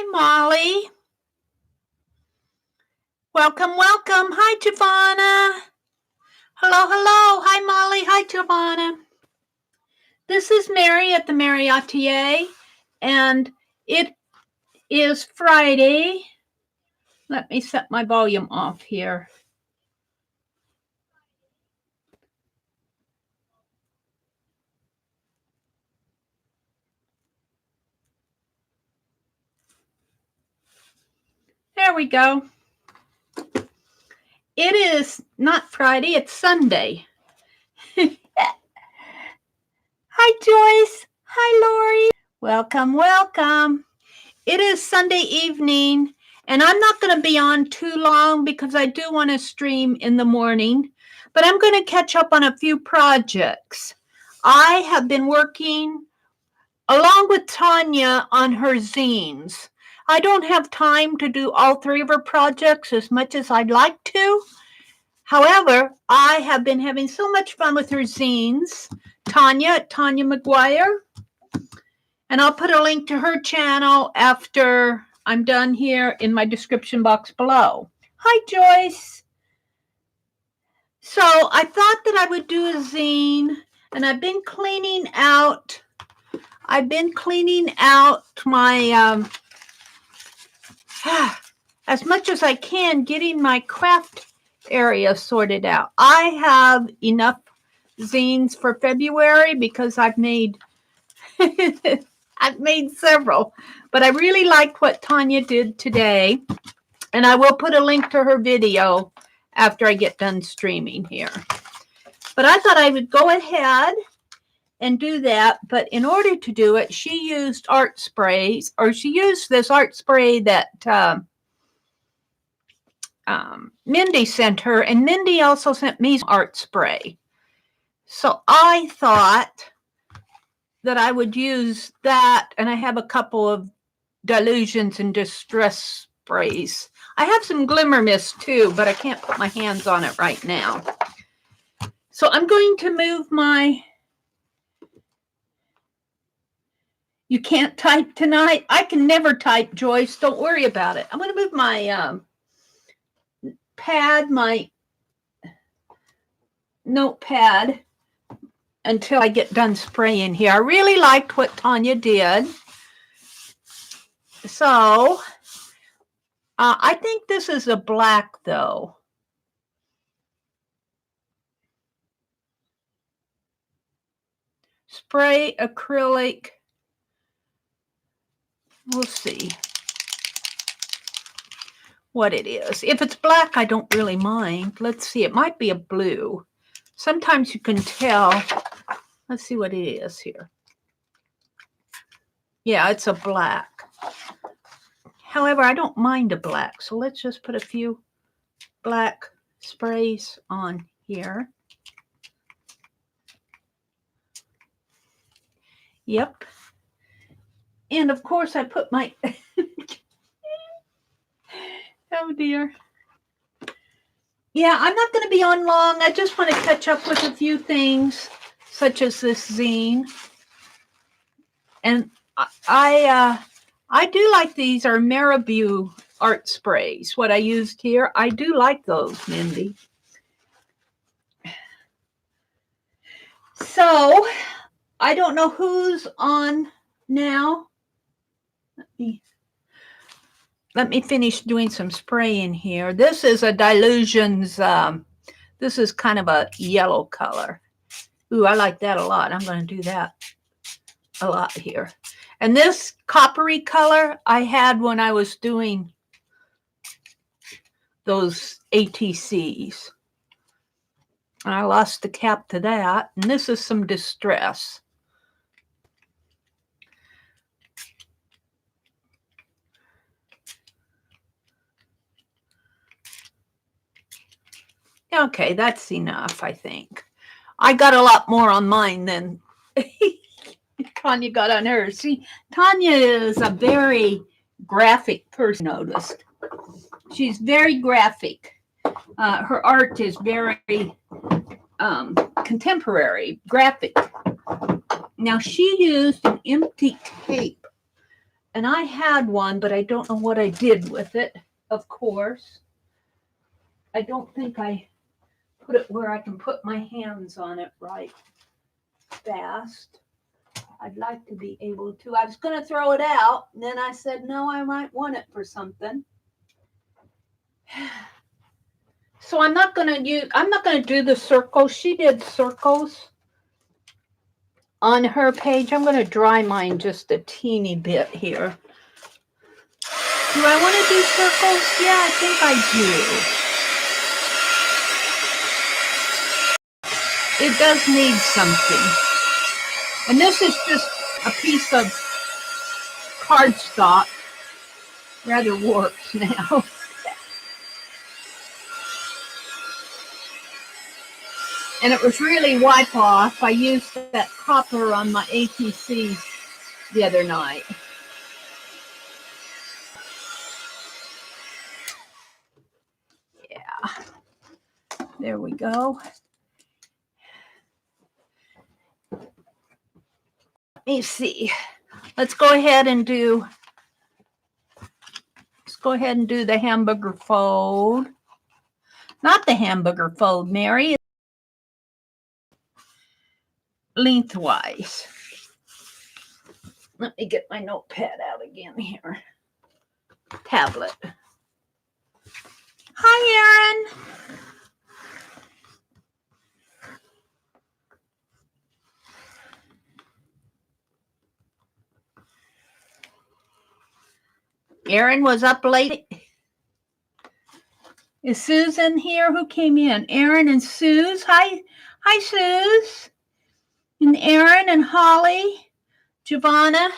Hi, Molly. Welcome, welcome. Hi, Giovanna. Hello, hello. Hi, Molly. Hi, Giovanna. This is Mary at the.meri.atelier, and it is Friday. Let me set my volume off here. There we go. It is not Friday, it's Sunday. Hi, Joyce. Hi, Lori. Welcome, welcome. It is Sunday evening, and I'm not going to be on too long because I do want to stream in the morning, but I'm going to catch up on a few projects. I have been working along with Tanya on her zines. I don't have time to do all three of her projects as much as I'd like to. However, I have been having so much fun with her zines. Tanya McGuire. And I'll put a link to her channel after I'm done here in my description box below. Hi, Joyce. So I thought that I would do a zine, and I've been cleaning out my, as much as I can, getting my craft area sorted out. I have enough zines for February because I've made several, but I really liked what Tanya did today, and I will put a link to her video after I get done streaming here. But I thought I would go ahead and do that, but in order to do it, she used art sprays, or she used this art spray that Mindy sent her, and Mindy also sent me art spray. So I thought that I would use that, and I have a couple of Delusions and Distress sprays. I have some Glimmer Mist too, but I can't put my hands on it right now. So I'm going to move my... You can't type tonight? I can never type, Joyce. Don't worry about it. I'm going to move my pad, my notepad, until I get done spraying here. I really liked what Tanya did. So I think this is a black, though. Spray acrylic. We'll see what it is. If it's black, I don't really mind. Let's see. It might be a blue. Sometimes you can tell. Let's see what it is here. Yeah, it's a black. However, I don't mind a black, so let's just put a few black sprays on here. Yep. And of course, I put my... Oh, dear. Yeah, I'm not going to be on long. I just want to catch up with a few things, such as this zine. And I do like these are Meridel art sprays, what I used here. I do like those, Mindy. So, I don't know who's on now. Let me finish doing some spraying here. This is a Delusions. This is kind of a yellow color. Ooh, I like that a lot. I'm going to do that a lot here. And this coppery color I had when I was doing those ATCs. I lost the cap to that. And this is some Distress. Okay, that's enough, I think. I got a lot more on mine than Tanya got on hers. See, Tanya is a very graphic person, noticed. She's very graphic. Her art is very contemporary, graphic. Now, she used an empty tape And I had one, but I don't know what I did with it, of course. I don't think I put it where I can put my hands on it right fast. I'd like to be able to. I was going to throw it out, and then I said, no, I might want it for something. So I'm not going to do the circles. She did circles on her page. I'm going to dry mine just a teeny bit here. Do I want to do circles? Yeah, I think I do. It does need something. And this is just a piece of cardstock, rather warped now. And it was really wipe off. I used that copper on my ATC the other night. Yeah. There we go. Let me see. Let's go ahead and do the hamburger fold. Not the hamburger fold, Mary. Lengthwise. Let me get my notepad out again here. Tablet. Hi, Erin. Erin was up late. Is Susan here? Who came in? Erin and Suze. Hi, Suze. And Erin and Holly. Giovanna.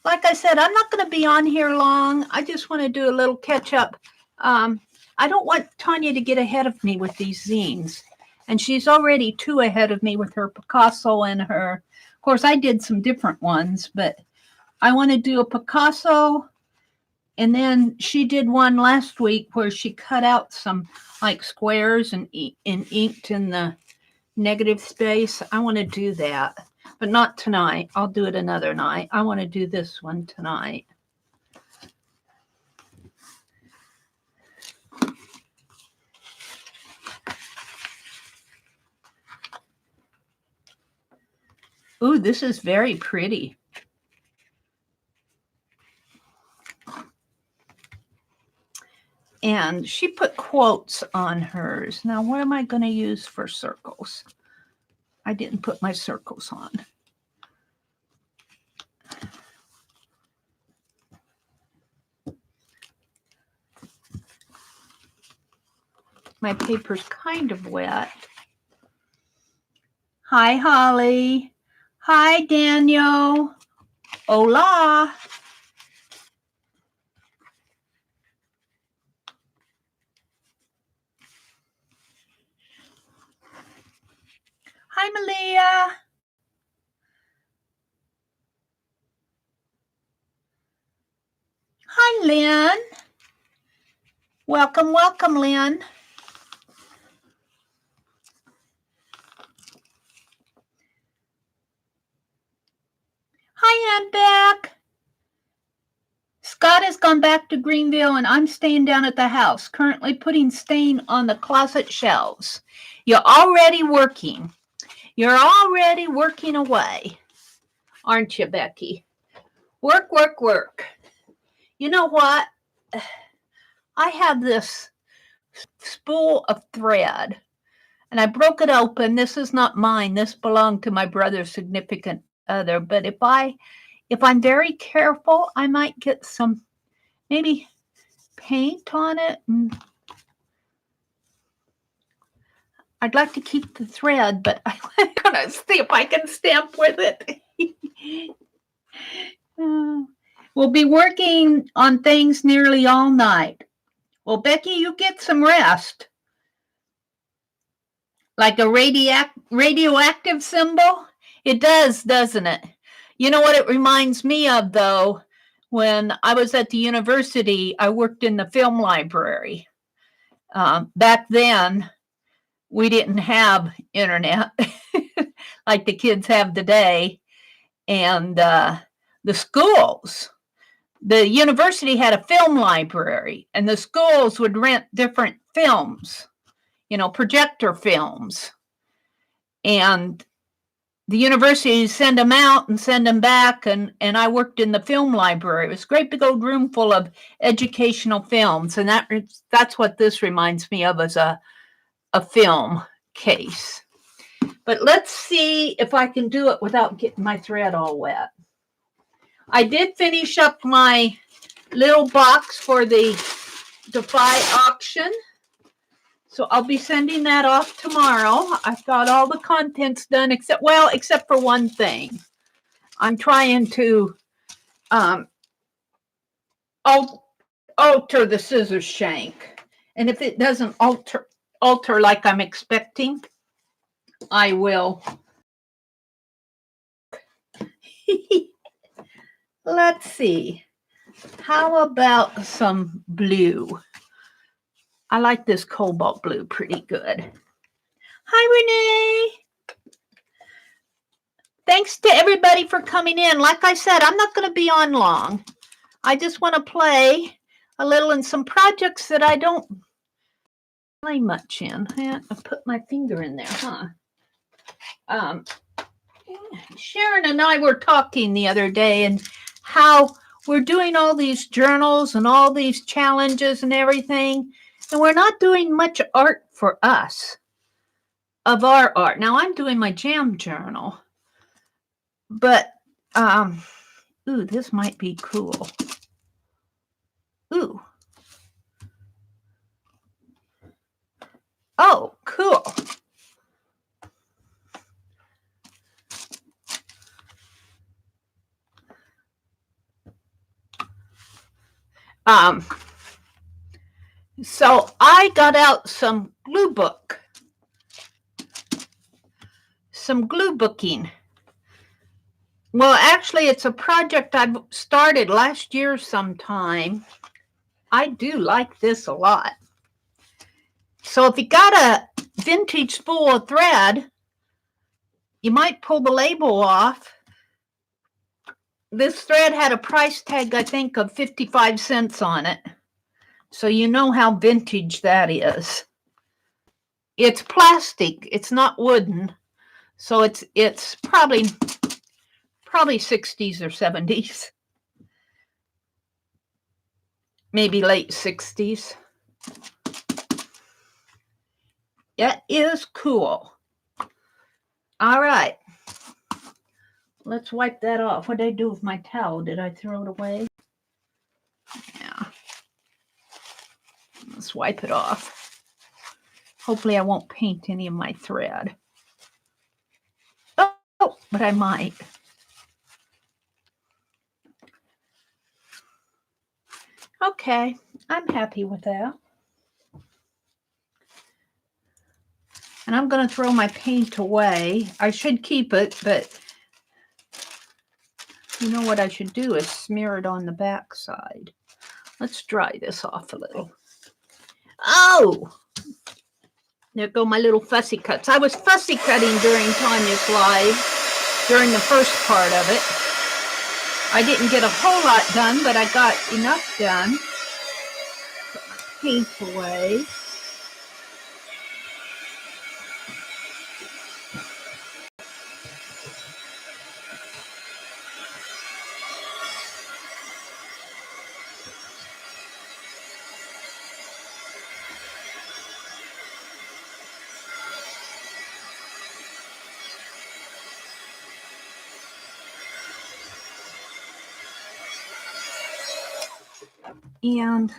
Like I said, I'm not going to be on here long. I just want to do a little catch up. I don't want Tanya to get ahead of me with these zines. And she's already 2 ahead of me with her Picasso and her. Of course, I did some different ones, but I want to do a Picasso. And then she did one last week where she cut out some like squares and inked in the negative space. I want to do that, but not tonight. I'll do it another night. I want to do this one tonight. Ooh, this is very pretty. And she put quotes on hers. Now, what am I going to use for circles? I didn't put my circles on. My paper's kind of wet. Hi, Holly. Hi, Daniel. Hola. Hi, Malia. Hi, Lynn. Welcome, welcome, Lynn. Hi, Aunt Beck. Scott has gone back to Greenville, and I'm staying down at the house, currently putting stain on the closet shelves. You're already working. You're already working away, aren't you, Becky? Work, work, work. You know what? I have this spool of thread, and I broke it open. This is not mine. This belonged to my brother's significant other. But if I'm very careful, I might get some maybe paint on it. I'd like to keep the thread, but I'm going to see if I can stamp with it. We'll be working on things nearly all night. Well, Becky, you get some rest. Like a radioactive symbol? It does, doesn't it? You know what it reminds me of, though? When I was at the university, I worked in the film library. Back then, we didn't have internet like the kids have today. And the schools. The university had a film library, and the schools would rent different films, projector films. And the university send them out and send them back, and I worked in the film library. It was a great big old room full of educational films, and that's what this reminds me of, as a film case. But let's see if I can do it without getting my thread all wet. I did finish up my little box for the Defy auction, so I'll be sending that off tomorrow. I've got all the contents done except for one thing. I'm trying to alter the scissors shank, and if it doesn't alter like I'm expecting, I will. Let's see. How about some blue? I like this cobalt blue pretty good. Hi, Renee. Thanks to everybody for coming in. Like I said, I'm not going to be on long. I just want to play a little in some projects that I don't play much in. I put my finger in there, huh? Sharon and I were talking the other day, and how we're doing all these journals and all these challenges and everything, and we're not doing much art for us, of our art. Now, I'm doing my jam journal, but, ooh, this might be cool. Ooh. Oh, cool. So I got out some glue booking. Well, actually, it's a project I've started last year sometime. I do like this a lot. So if you got a vintage spool of thread, you might pull the label off. This thread had a price tag, I think, of 55 cents on it. So you know how vintage that is. It's plastic. It's not wooden. So it's probably 60s or 70s. Maybe late 60s. That is cool. All right. Let's wipe that off. What did I do with my towel? Did I throw it away? Yeah. Let's wipe it off. Hopefully I won't paint any of my thread. Oh, but I might. Okay, I'm happy with that. And I'm going to throw my paint away. I should keep it, but you know what I should do is smear it on the back side. Let's dry this off a little. Oh! There go my little fussy cuts. I was fussy cutting during Tanya's live, during the first part of it. I didn't get a whole lot done, but I got enough done. Put my paint away. And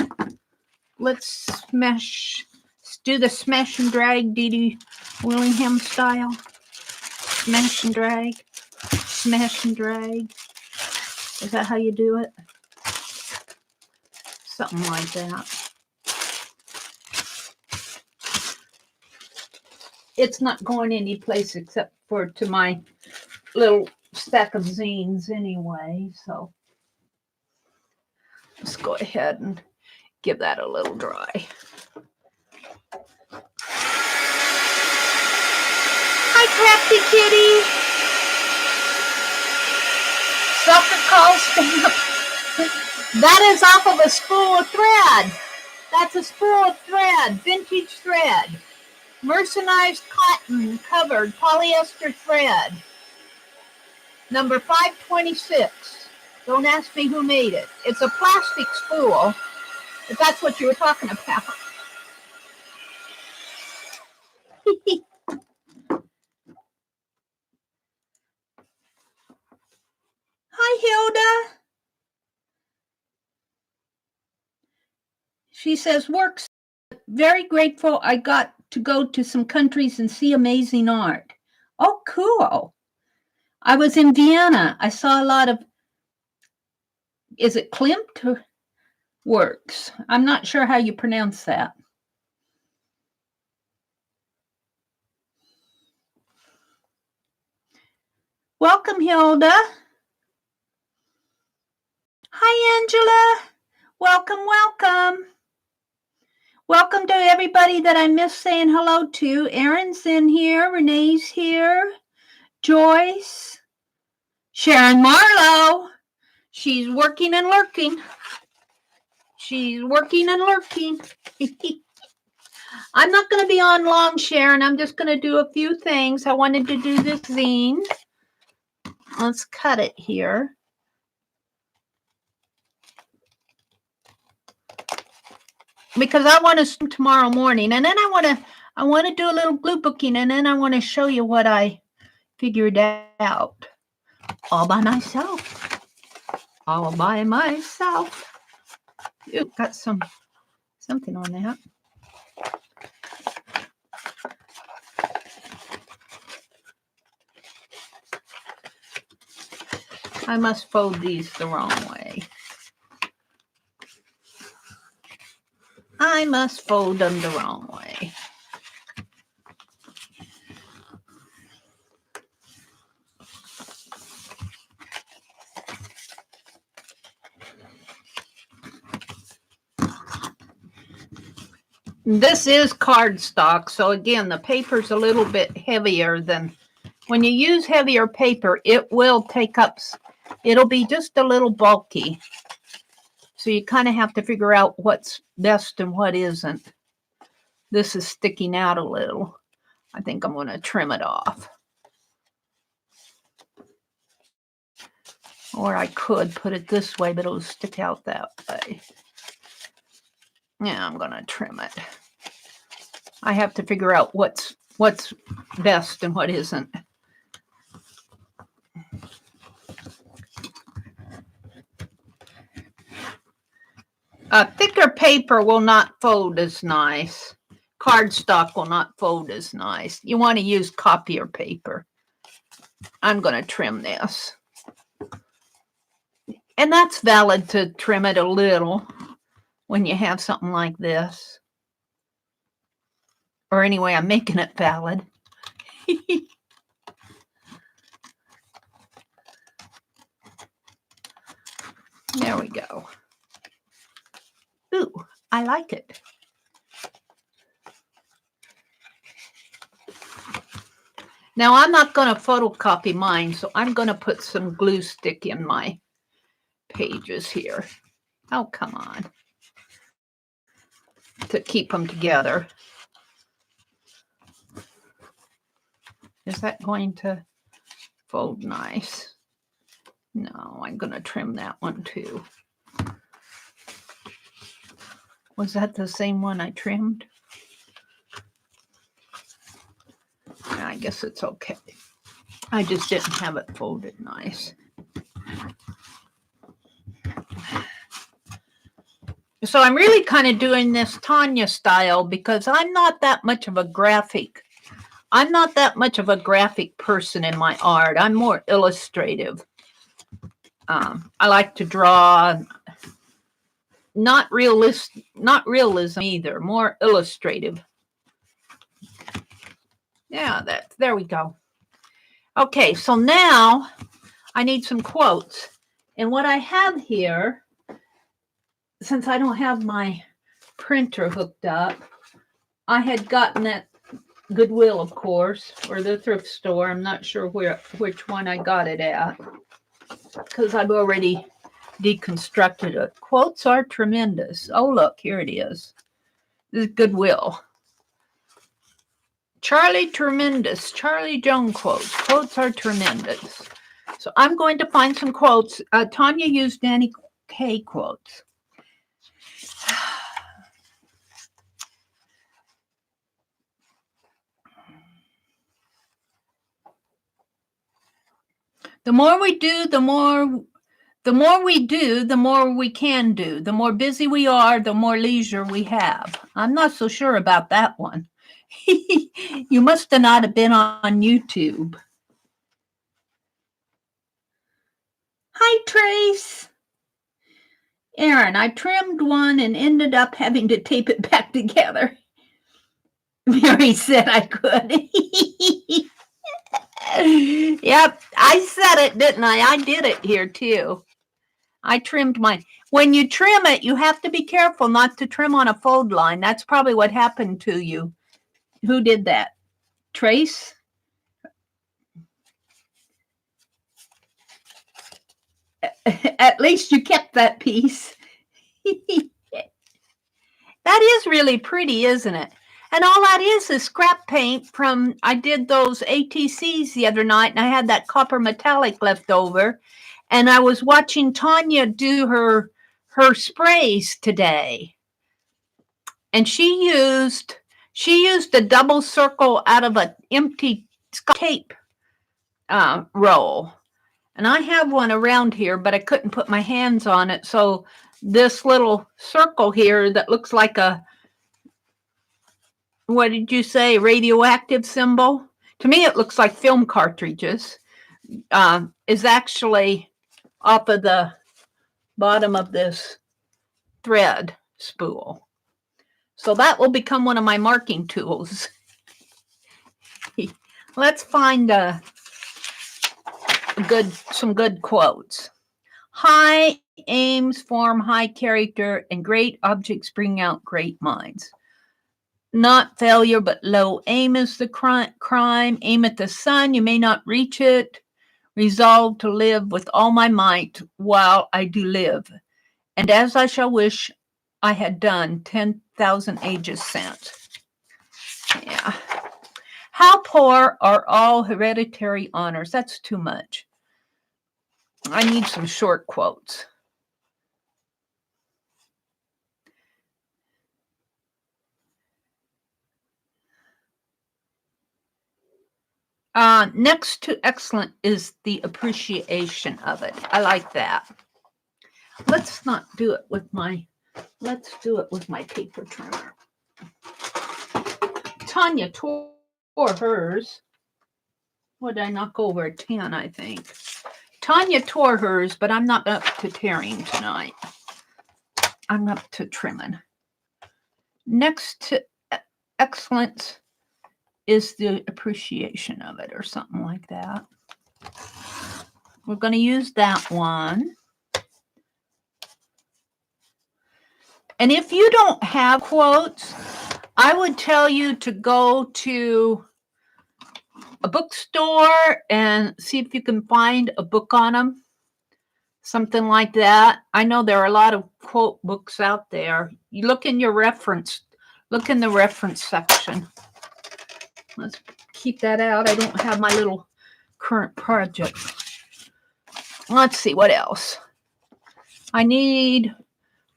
let's do the smash and drag Dee Dee Willingham style. Smash and drag. Smash and drag. Is that how you do it? Something like that. It's not going any place except for to my little stack of zines anyway, so let's go ahead and give that a little dry. Hi, Crafty Kitty. Soccer call stamp. That is off of a spool of thread. That's a spool of thread, vintage thread. Mercerized cotton covered polyester thread. Number 526. Don't ask me who made it. It's a plastic spool, if that's what you were talking about. Hi, Hilda. She says, works. Very grateful I got to go to some countries and see amazing art. Oh, cool. I was in Vienna. I saw a lot of, is it Klimt works? I'm not sure how you pronounce that. Welcome, Hilda. Hi, Angela. Welcome, welcome. Welcome to everybody that I missed saying hello to. Erin's in here. Renee's here. Joyce. Sharon Marlowe. She's working and lurking. She's working and lurking. I'm not going to be on long, Sharon. I'm just going to do a few things. I wanted to do this zine. Let's cut it here. Because I want to stream tomorrow morning, and then I want to do a little glue booking, and then I want to show you what I figured out all by myself. All by myself. Ooh, got something on that. I must fold these the wrong way. I must fold them the wrong way. This is cardstock, so again, the paper's a little bit heavier than, when you use heavier paper, it will take up, it'll be just a little bulky. So you kind of have to figure out what's best and what isn't. This is sticking out a little. I think I'm going to trim it off. Or I could put it this way, but it'll stick out that way. Yeah, I'm going to trim it. I have to figure out what's best and what isn't. Thicker paper will not fold as nice. Cardstock will not fold as nice. You want to use copier paper. I'm going to trim this. And that's valid to trim it a little when you have something like this. Or anyway, I'm making it valid. There we go. Ooh, I like it. Now, I'm not going to photocopy mine, so I'm going to put some glue stick in my pages here. Oh, come on. To keep them together. Is that going to fold nice? No, I'm going to trim that one too. Was that the same one I trimmed? I guess it's okay. I just didn't have it folded nice. So I'm really kind of doing this Tanya style because I'm not that much of a graphic. I'm not that much of a graphic person in my art. I'm more illustrative. I like to draw. Not realism either. More illustrative. Yeah, there we go. Okay, so now I need some quotes. And what I have here, since I don't have my printer hooked up, I had gotten at Goodwill, of course, or the thrift store. I'm not sure which one I got it at. because I've already deconstructed it. Quotes are tremendous. Oh, look, here it is. This is Goodwill. Charlie Tremendous. Charlie Joan quotes. Quotes are tremendous. So I'm going to find some quotes. Tanya used Danny Kaye quotes. The more we do, the more we do, the more we can do. The more busy we are, the more leisure we have. I'm not so sure about that one. You must have not have been on YouTube. Hi, Trace. Aaron, I trimmed one and ended up having to tape it back together. Mary said I could. Yep, I said it, didn't I? I did it here too. I trimmed mine. When you trim it, you have to be careful not to trim on a fold line. That's probably what happened to you. Who did that? Trace? At least you kept that piece. That is really pretty, isn't it? And all that is scrap paint from, I did those ATCs the other night, and I had that copper metallic left over. And I was watching Tanya do her sprays today. And she used a double circle out of an empty tape roll. And I have one around here, but I couldn't put my hands on it. So this little circle here that looks like a, what did you say, radioactive symbol? To me, it looks like film cartridges, is actually off of the bottom of this thread spool. So that will become one of my marking tools. Let's find some good quotes. High aims form high character, and great objects bring out great minds. Not failure, but low aim is the crime. Aim at the sun, you may not reach it. Resolve to live with all my might while I do live, and as I shall wish I had done 10,000 ages since. Yeah. How poor are all hereditary honors? That's too much. I need some short quotes. Next to excellent is the appreciation of it. I like that. Let's not do it with my, let's do it with my paper trimmer. Tanya tore hers. What did I knock over? A 10, I think. Tanya tore hers, but I'm not up to tearing tonight. I'm up to trimming. Next to excellence is the appreciation of it, or something like that. We're going to use that one. And if you don't have quotes, I would tell you to go to a bookstore and see if you can find a book on them. Something like that. I know there are a lot of quote books out there. You look in your reference, look in the reference section. Let's keep that out. I don't have my little current project. Let's see what else. I need,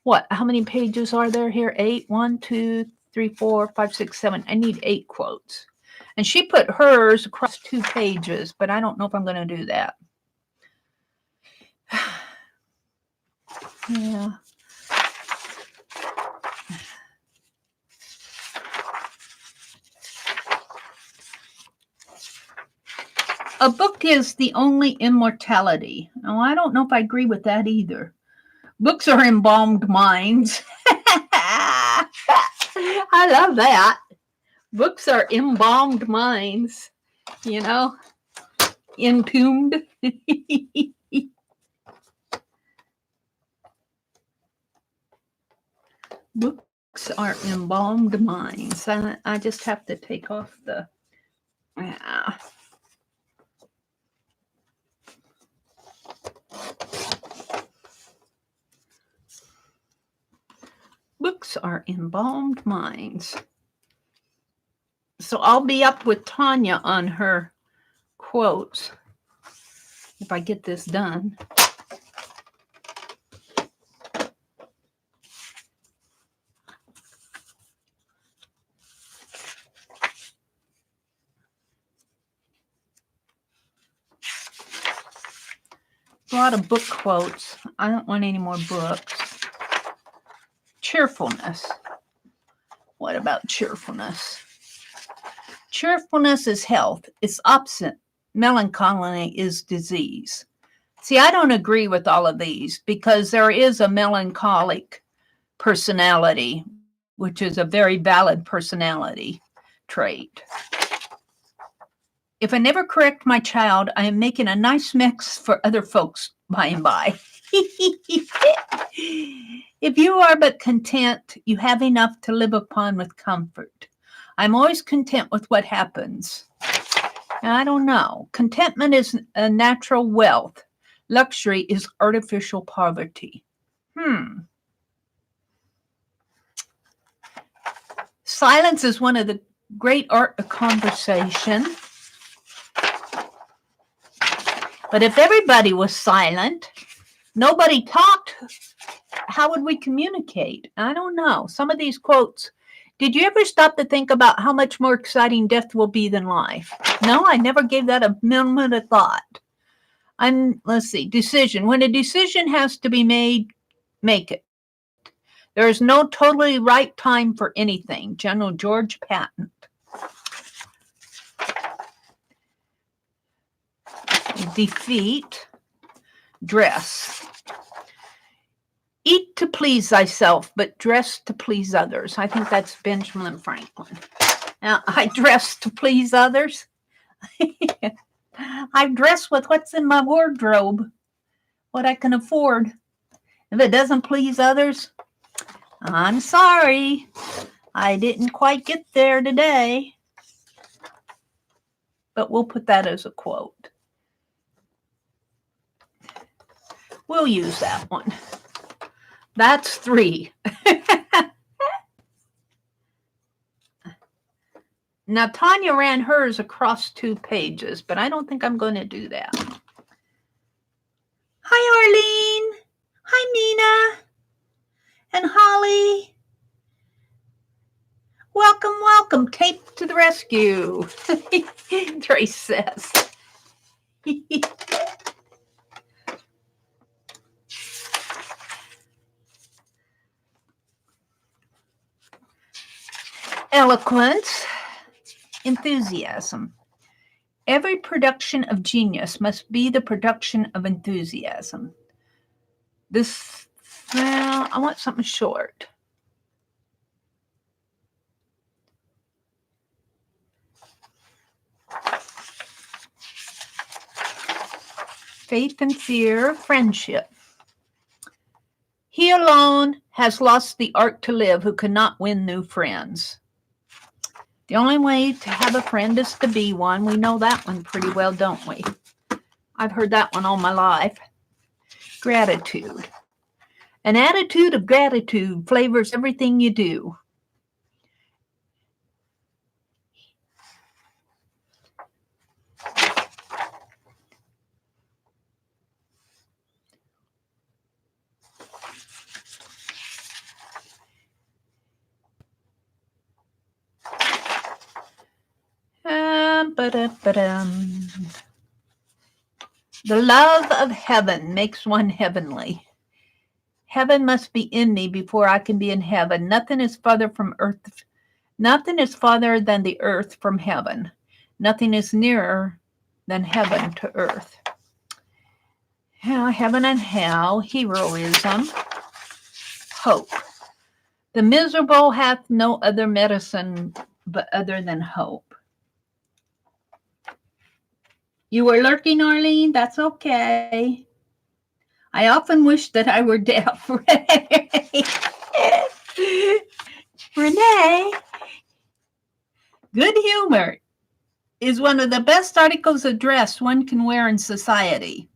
what? How many pages are there here? 8. 1, 2, 3, 4, 5, 6, 7. I need 8 quotes. And she put hers across 2 pages, but I don't know if I'm going to do that. Yeah. A book is the only immortality. Oh, I don't know if I agree with that either. Books are embalmed minds. I love that. Books are embalmed minds, you know, entombed. Books are embalmed minds. I just have to take off the... Books are embalmed minds. So I'll be up with Tanya on her quotes if I get this done. A lot of book quotes. I don't want any more books. Cheerfulness. What about cheerfulness? Cheerfulness is health. Its opposite, melancholy, is disease. See, I don't agree with all of these because there is a melancholic personality, which is a very valid personality trait. If I never correct my child, I am making a nice mix for other folks by and by. If you are but content, you have enough to live upon with comfort. I'm always content with what happens. I don't know. Contentment is a natural wealth. Luxury is artificial poverty. Silence is one of the great art of conversation. But if everybody was silent, nobody talked, how would we communicate? I don't know. Some of these quotes. Did you ever stop to think about how much more exciting death will be than life? No, I never gave that a moment of thought. Let's see, decision. When a decision has to be made, make it. There is no totally right time for anything. General George Patton. Defeat, dress. Eat to please thyself, but dress to please others. I think that's Benjamin Franklin. Now, I dress to please others. I dress with what's in my wardrobe, what I can afford. If it doesn't please others, I'm sorry. I didn't quite get there today. But we'll put that as a quote. We'll use that one. That's 3. Now, Tanya ran hers across 2 pages, but I don't think I'm going to do that. Hi, Arlene. Hi, Mina. And Holly. Welcome, welcome. Tape to the rescue. Trace says. Eloquence, enthusiasm. Every production of genius must be the production of enthusiasm. I want something short. Faith and fear, friendship. He alone has lost the art to live who cannot win new friends. The only way to have a friend is to be one. We know that one pretty well, don't we? I've heard that one all my life. Gratitude. An attitude of gratitude flavors everything you do. The love of heaven makes one heavenly. Heaven must be in me before I can be in heaven. Nothing is farther from earth. Nothing is farther than the earth from heaven. Nothing is nearer than heaven to earth. Heaven and hell, heroism, hope. The miserable hath no other medicine but other than hope. You were lurking, Arlene? That's okay. I often wish that I were deaf. Renee, good humor is one of the best articles of dress one can wear in society.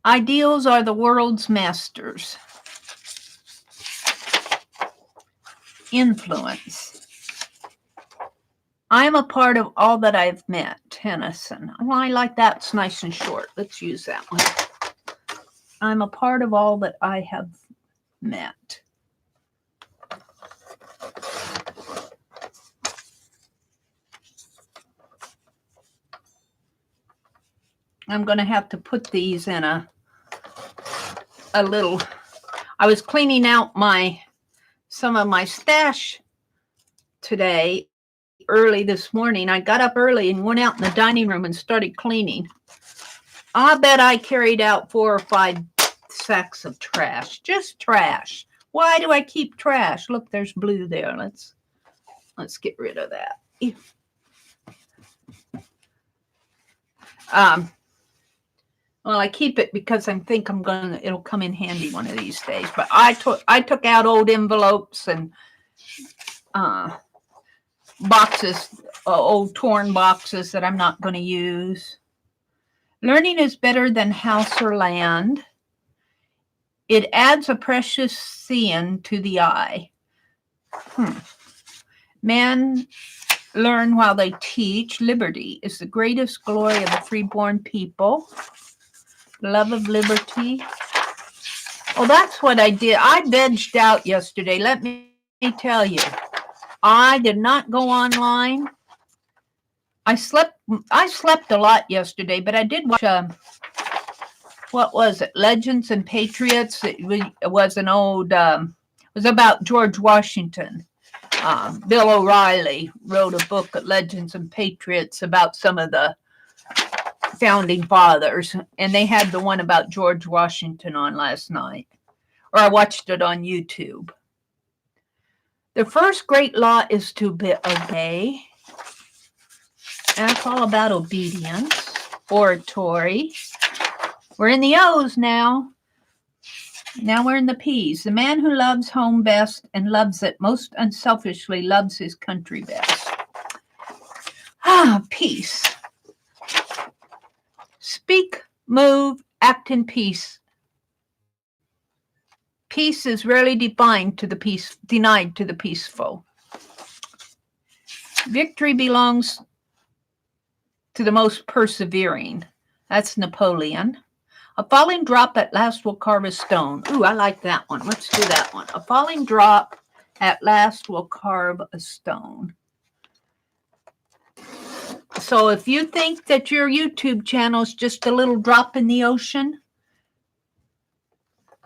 Ideals are the world's masters. Influence. I am a part of all that I've met. Tennyson. Well, I like that. It's nice and short. Let's use that one. I'm a part of all that I have met. I'm going to have to put these in a little. I was cleaning out some of my stash today early this morning. I got up early and went out in the dining room and started cleaning. I bet I carried out 4 or 5 sacks of trash. Just trash. Why do I keep trash? Look, there's blue there. Let's get rid of that. Well, I keep it because I think it'll come in handy one of these days. But I took out old envelopes and boxes, old torn boxes that I'm not going to use. Learning is better than house or land. It adds a precious seeing to the eye. Men learn while they teach. Liberty is the greatest glory of the freeborn people. Love of liberty. Oh, that's what I did. I vegged out yesterday. Let me tell you. I did not go online. I slept a lot yesterday, but I did watch what was it? Legends and Patriots. It was an old it was about George Washington. Bill O'Reilly wrote a book, Legends and Patriots, about some of the founding fathers, and they had the one about George Washington on last night, or I watched it on YouTube. The first great law is to obey. That's all about obedience. Oratory. We're in the O's now. Now we're in the P's. The man who loves home best and loves it most unselfishly loves his country best. Peace. Speak, move, act in peace. Peace is rarely denied to the peaceful. Victory belongs to the most persevering. That's Napoleon. A falling drop at last will carve a stone. Ooh, I like that one. Let's do that one. A falling drop at last will carve a stone. So if you think that your YouTube channel is just a little drop in the ocean,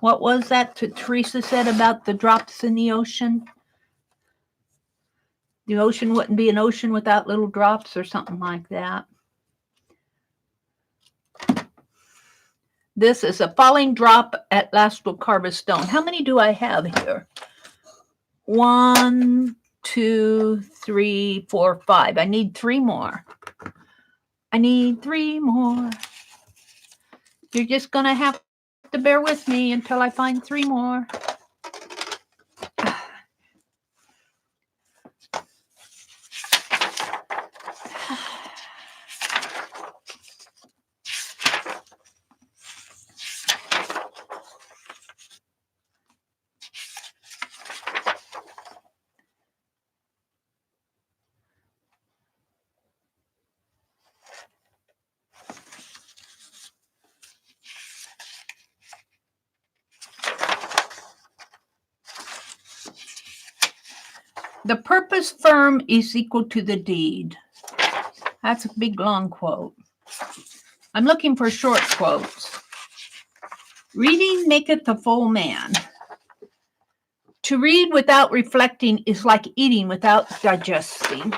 what was that Teresa said about the drops in the ocean? The ocean wouldn't be an ocean without little drops or something like that. This is a falling drop at last will carve a stone. How many do I have here? 1, 2, 3, 4, 5. I need 3 more. I need 3 more. You're just going to have to bear with me until I find 3 more. The purpose firm is equal to the deed. That's a big, long quote. I'm looking for short quotes. Reading maketh a full man. To read without reflecting is like eating without digesting.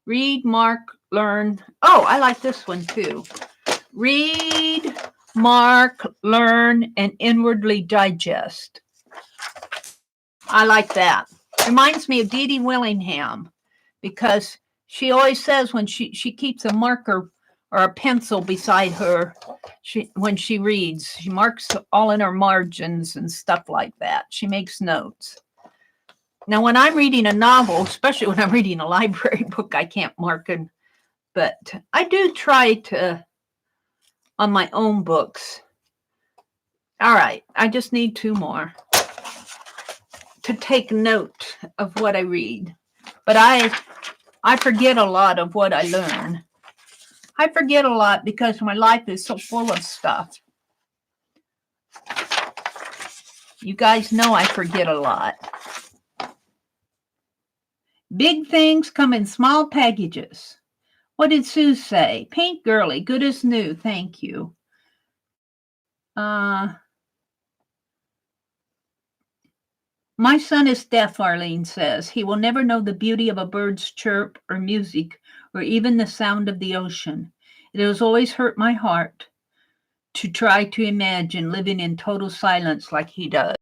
Read, mark, learn. Oh, I like this one too. Read, mark, learn, and inwardly digest. I like that. Reminds me of Dee Dee Willingham, because she always says when she keeps a marker or a pencil beside her, when she reads, she marks all in her margins and stuff like that. She makes notes. Now, when I'm reading a novel, especially when I'm reading a library book, I can't mark it, but I do try to, on my own books, All right. I just need 2 more to take note of what I read. But I forget a lot of what I learn. I forget a lot because my life is so full of stuff. You guys know I forget a lot. Big things come in small packages. What did Sue say? Pink girly, good as new. Thank you. My son is deaf, Arlene says. He will never know the beauty of a bird's chirp or music or even the sound of the ocean. It has always hurt my heart to try to imagine living in total silence like he does.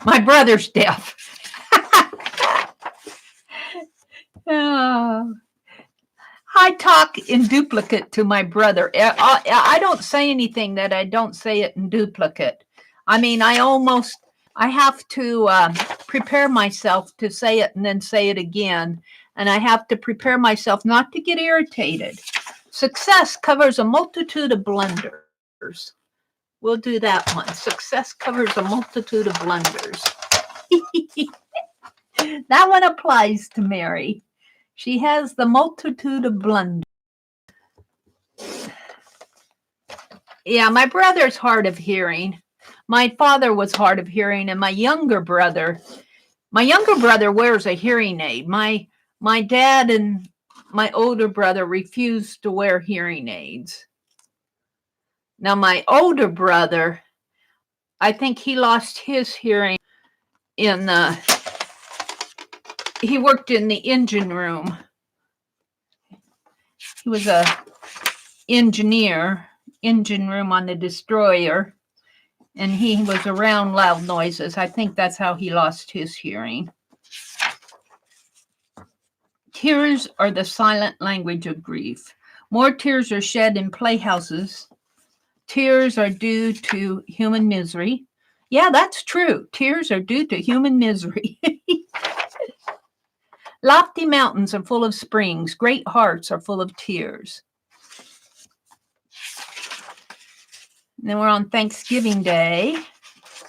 My brother's deaf. Oh. I talk in duplicate to my brother. I don't say anything that I don't say it in duplicate. I mean, I have to prepare myself to say it and then say it again. And I have to prepare myself not to get irritated. Success covers a multitude of blunders. We'll do that one. Success covers a multitude of blunders. That one applies to Mary. She has the multitude of blunders. Yeah, my brother's hard of hearing. My father was hard of hearing, and my younger brother wears a hearing aid. My dad and my older brother refused to wear hearing aids. Now, my older brother, I think he lost his hearing in he worked in the engine room. He was a engineer, engine room on the destroyer, and he was around loud noises. I think that's how he lost his hearing. Tears are the silent language of grief. More tears are shed in playhouses. Tears are due to human misery. Yeah, that's true. Tears are due to human misery. Lofty mountains are full of springs. Great hearts are full of tears. And then we're on Thanksgiving Day,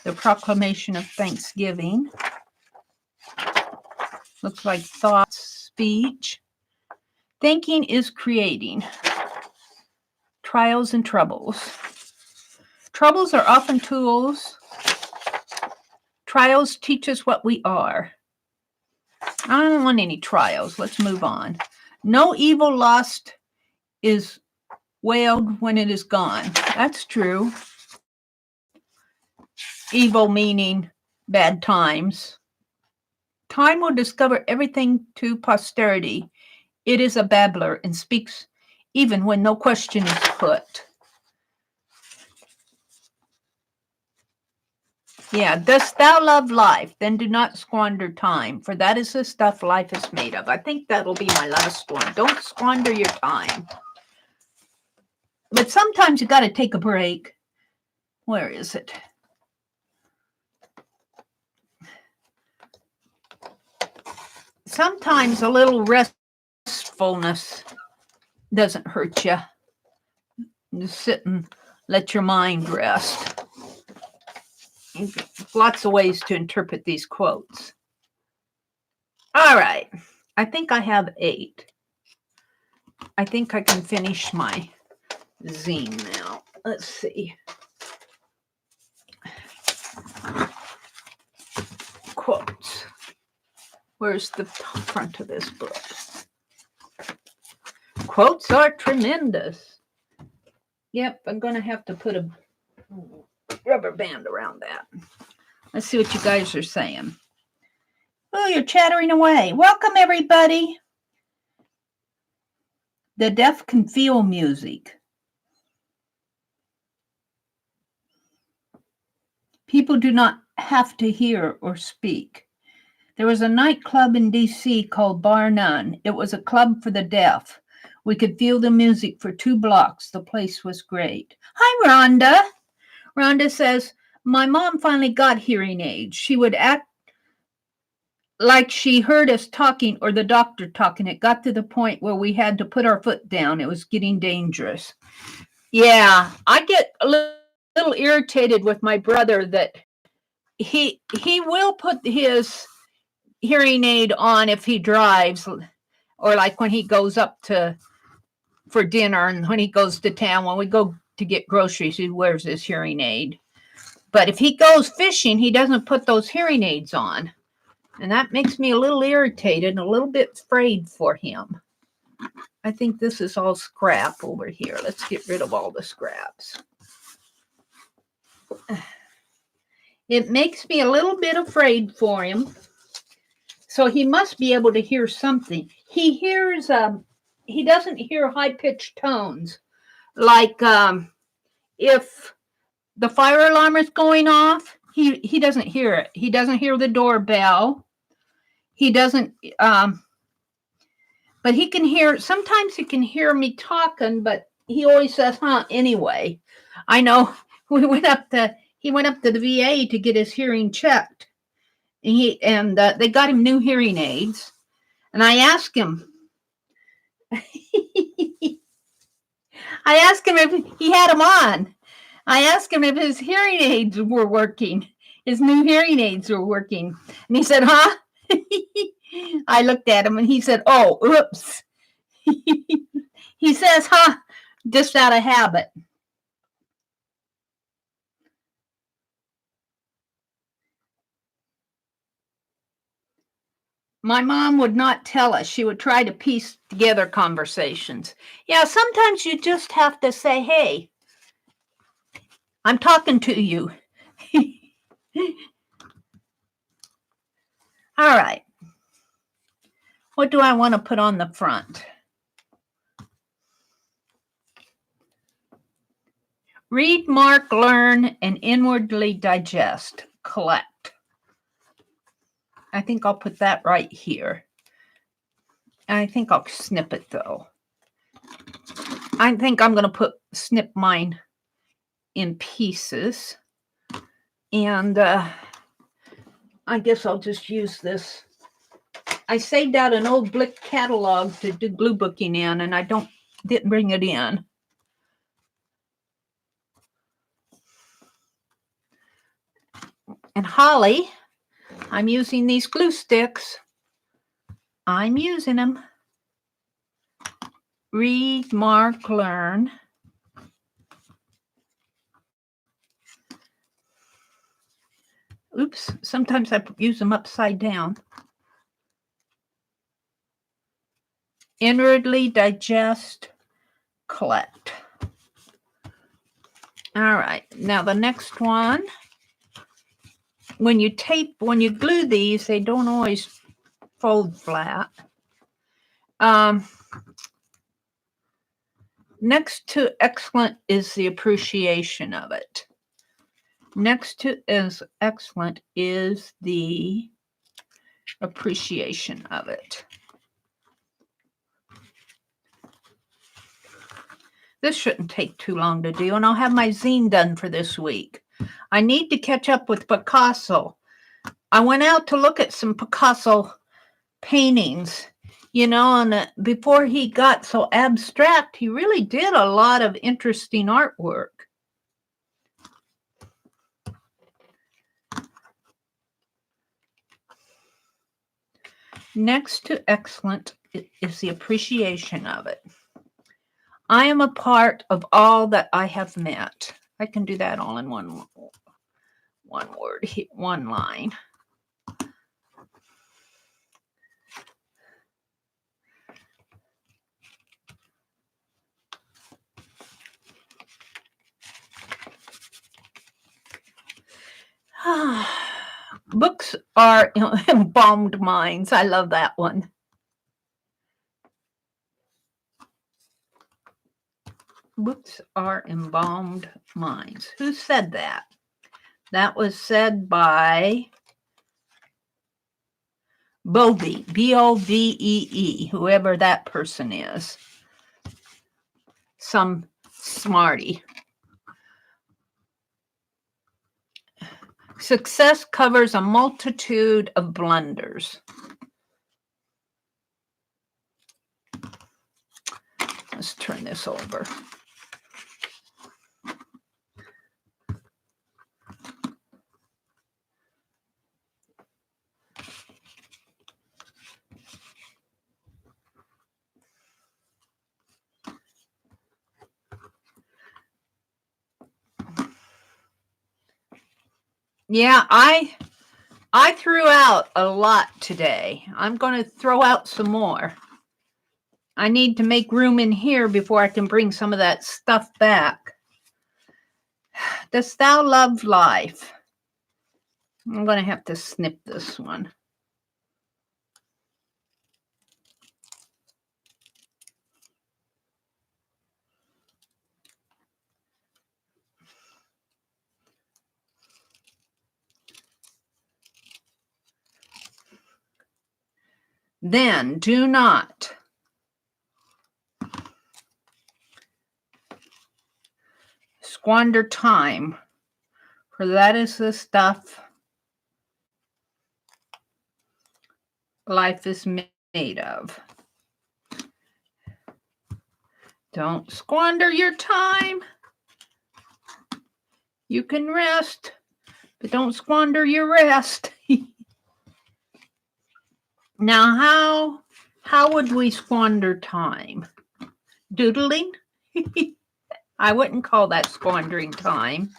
the proclamation of Thanksgiving. Looks like thoughts, speech. Thinking is creating. Trials and troubles. Troubles are often tools. Trials teach us what we are. I don't want any trials. Let's move on. No evil lost is wailed when it is gone. That's true. Evil meaning bad times. Time will discover everything to posterity. It is a babbler and speaks even when no question is put. Yeah, dost thou love life? Then do not squander time, for that is the stuff life is made of. I think that'll be my last one. Don't squander your time. But sometimes you got to take a break. Where is it? Sometimes a little restfulness doesn't hurt you. Just sit and let your mind rest. Lots of ways to interpret these quotes. All right. I think I have 8. I think I can finish my zine now. Let's see. Quotes. Where's the front of this book? Quotes are tremendous. Yep, I'm going to have to put a rubber band around that. Let's see what you guys are saying. Oh, you're chattering away. Welcome, everybody. The deaf can feel music. People do not have to hear or speak. There was a nightclub in D.C. called Bar None. It was a club for the deaf. We could feel the music for 2 blocks. The place was great. Hi, Rhonda. Rhonda says, my mom finally got hearing aids. She would act like she heard us talking or the doctor talking. It got to the point where we had to put our foot down. It was getting dangerous. Yeah, I get a little irritated with my brother that he will put his hearing aid on if he drives, or like when he goes up to for dinner and when he goes to town. When we go to get groceries, he wears his hearing aid. But if he goes fishing, he doesn't put those hearing aids on. And that makes me a little irritated and a little bit afraid for him. I think this is all scrap over here. Let's get rid of all the scraps. It makes me a little bit afraid for him. So he must be able to hear something. He hears, he doesn't hear high-pitched tones. Like if the fire alarm is going off, he doesn't hear it. He doesn't hear the doorbell. He doesn't, but he can hear, sometimes he can hear me talking, but he always says, huh, anyway. I know he went up to the VA to get his hearing checked. And they got him new hearing aids. And I asked him, if he had them on. I asked him if his hearing aids were working. His new hearing aids were working. And he said, huh? I looked at him and he said, oh, oops. He says, huh, just out of habit. My mom would not tell us. She would try to piece together conversations. Yeah, sometimes you just have to say, hey, I'm talking to you. All right. What do I want to put on the front? Read, mark, learn, and inwardly digest. Collect. I think I'll put that right here. I think I'll snip it though. I think I'm going to snip mine in pieces. And I guess I'll just use this. I saved out an old Blick catalog to do glue booking in, and I didn't bring it in. And Holly, I'm using these glue sticks. I'm using them. Read, mark, learn. Oops, sometimes I use them upside down. Inwardly digest, collect. All right, now the next one. When you glue these, they don't always fold flat. Next to excellent is the appreciation of it. Next to is excellent is the appreciation of it. This shouldn't take too long to do, and I'll have my zine done for this week. I need to catch up with Picasso. I went out to look at some Picasso paintings, and before he got so abstract, he really did a lot of interesting artwork. Next to excellent is the appreciation of it. I am a part of all that I have met. I can do that all in one word, one line. Books are embalmed minds. I love that one. Books are embalmed minds. Who said that? That was said by Bovee, Bovee, whoever that person is. Some smarty. Success covers a multitude of blunders. Let's turn this over. Yeah, I threw out a lot today. I'm going to throw out some more. I need to make room in here before I can bring some of that stuff back. Dost thou love life? I'm going to have to snip this one. Then do not squander time, for that is the stuff life is made of. Don't squander your time. You can rest, but don't squander your rest. Now, how would we squander time? Doodling? I wouldn't call that squandering time.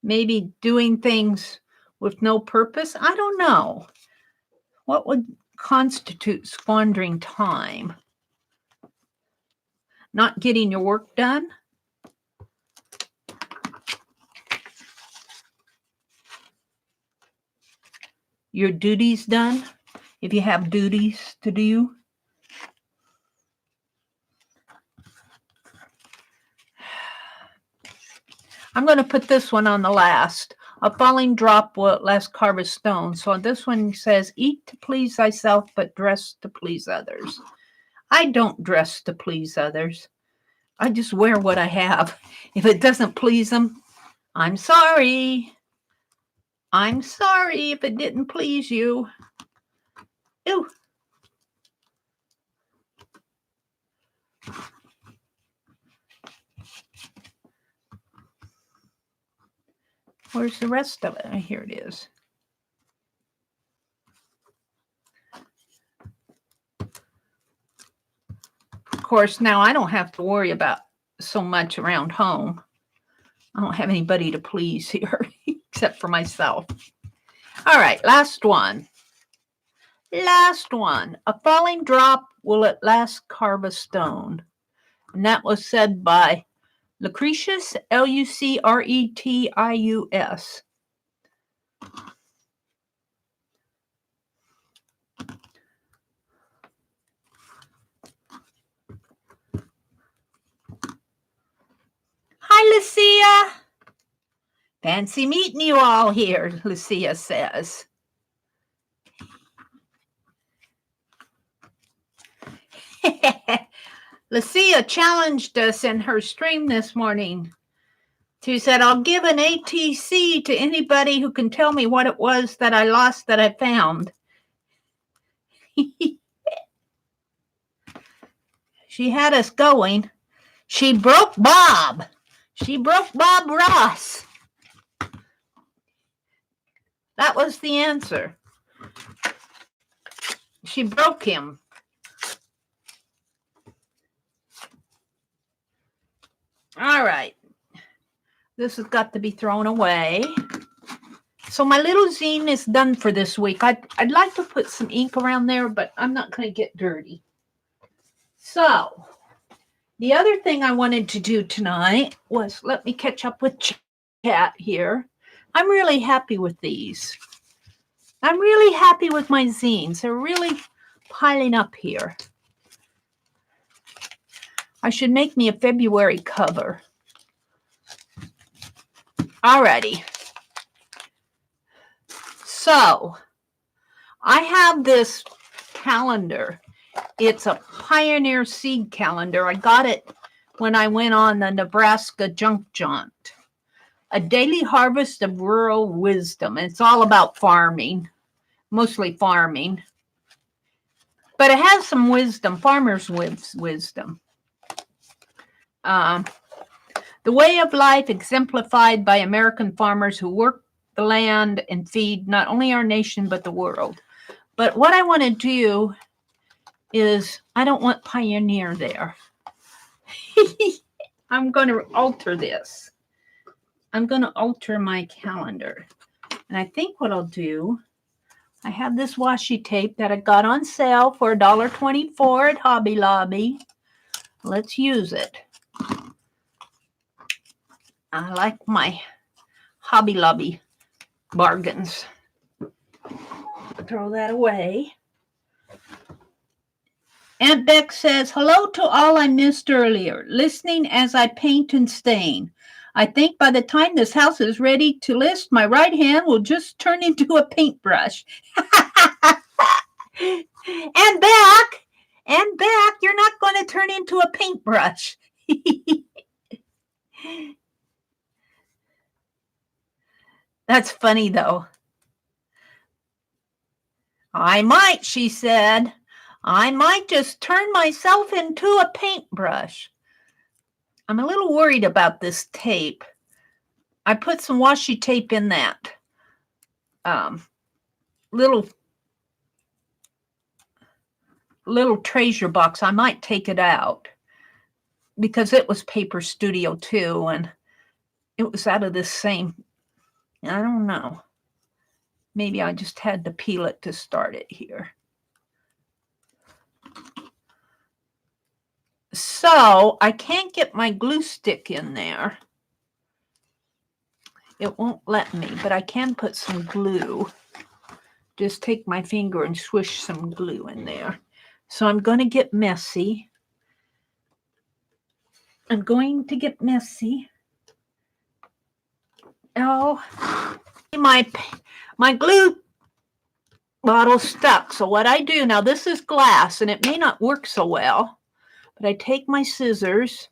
Maybe doing things with no purpose? I don't know. What would constitute squandering time? Not getting your work done? Your duties done? If you have duties to do? I'm going to put this one on the last. A falling drop will at last carve a stone. So this one says, eat to please thyself, but dress to please others. I don't dress to please others. I just wear what I have. If it doesn't please them, I'm sorry. I'm sorry if it didn't please you. Ew. Where's the rest of it? Here it is. Of course, now I don't have to worry about so much around home. I don't have anybody to please here except for myself. All right, last one. Last one. A falling drop will at last carve a stone. And that was said by Lucretius, Lucretius. Hi, Lucia. Fancy meeting you all here, Lucia says. Lucia challenged us in her stream this morning. She said, I'll give an ATC to anybody who can tell me what it was that I lost that I found. She had us going. She broke Bob. She broke Bob Ross. That was the answer. She broke him. All right. This has got to be thrown away. So my little zine is done for this week. I'd like to put some ink around there, but I'm not going to get dirty. So the other thing I wanted to do tonight was, let me catch up with chat here. I'm really happy with these. I'm really happy with my zines. They're really piling up here. I should make me a February cover. Alrighty. So I have this calendar. It's a Pioneer Seed calendar. I got it when I went on the Nebraska Junk Jaunt. A daily harvest of rural wisdom. It's all about farming, mostly farming. But it has some wisdom, farmers' wisdom. The way of life exemplified by American farmers who work the land and feed not only our nation, but the world. But what I want to do is, I don't want pioneer there. I'm going to alter this. I'm going to alter my calendar. And I think what I'll do, I have this washi tape that I got on sale for $1.24 at Hobby Lobby. Let's use it. I like my Hobby Lobby bargains. Throw that away. Aunt Beck says, hello to all I missed earlier, listening as I paint and stain. I think by the time this house is ready to list, my right hand will just turn into a paintbrush. And Beck, you're not going to turn into a paintbrush. That's funny, though. I might, she said. I might just turn myself into a paintbrush. I'm a little worried about this tape. I put some washi tape in that little treasure box. I might take it out because it was Paper Studio too, and it was out of this same, I don't know. Maybe I just had to peel it to start it here. So I can't get my glue stick in there. It won't let me, but I can put some glue. Just take my finger and swish some glue in there. So I'm going to get messy. I'm going to get messy. Oh, my glue bottle stuck. So what I do now, this is glass and it may not work so well, but I take my scissors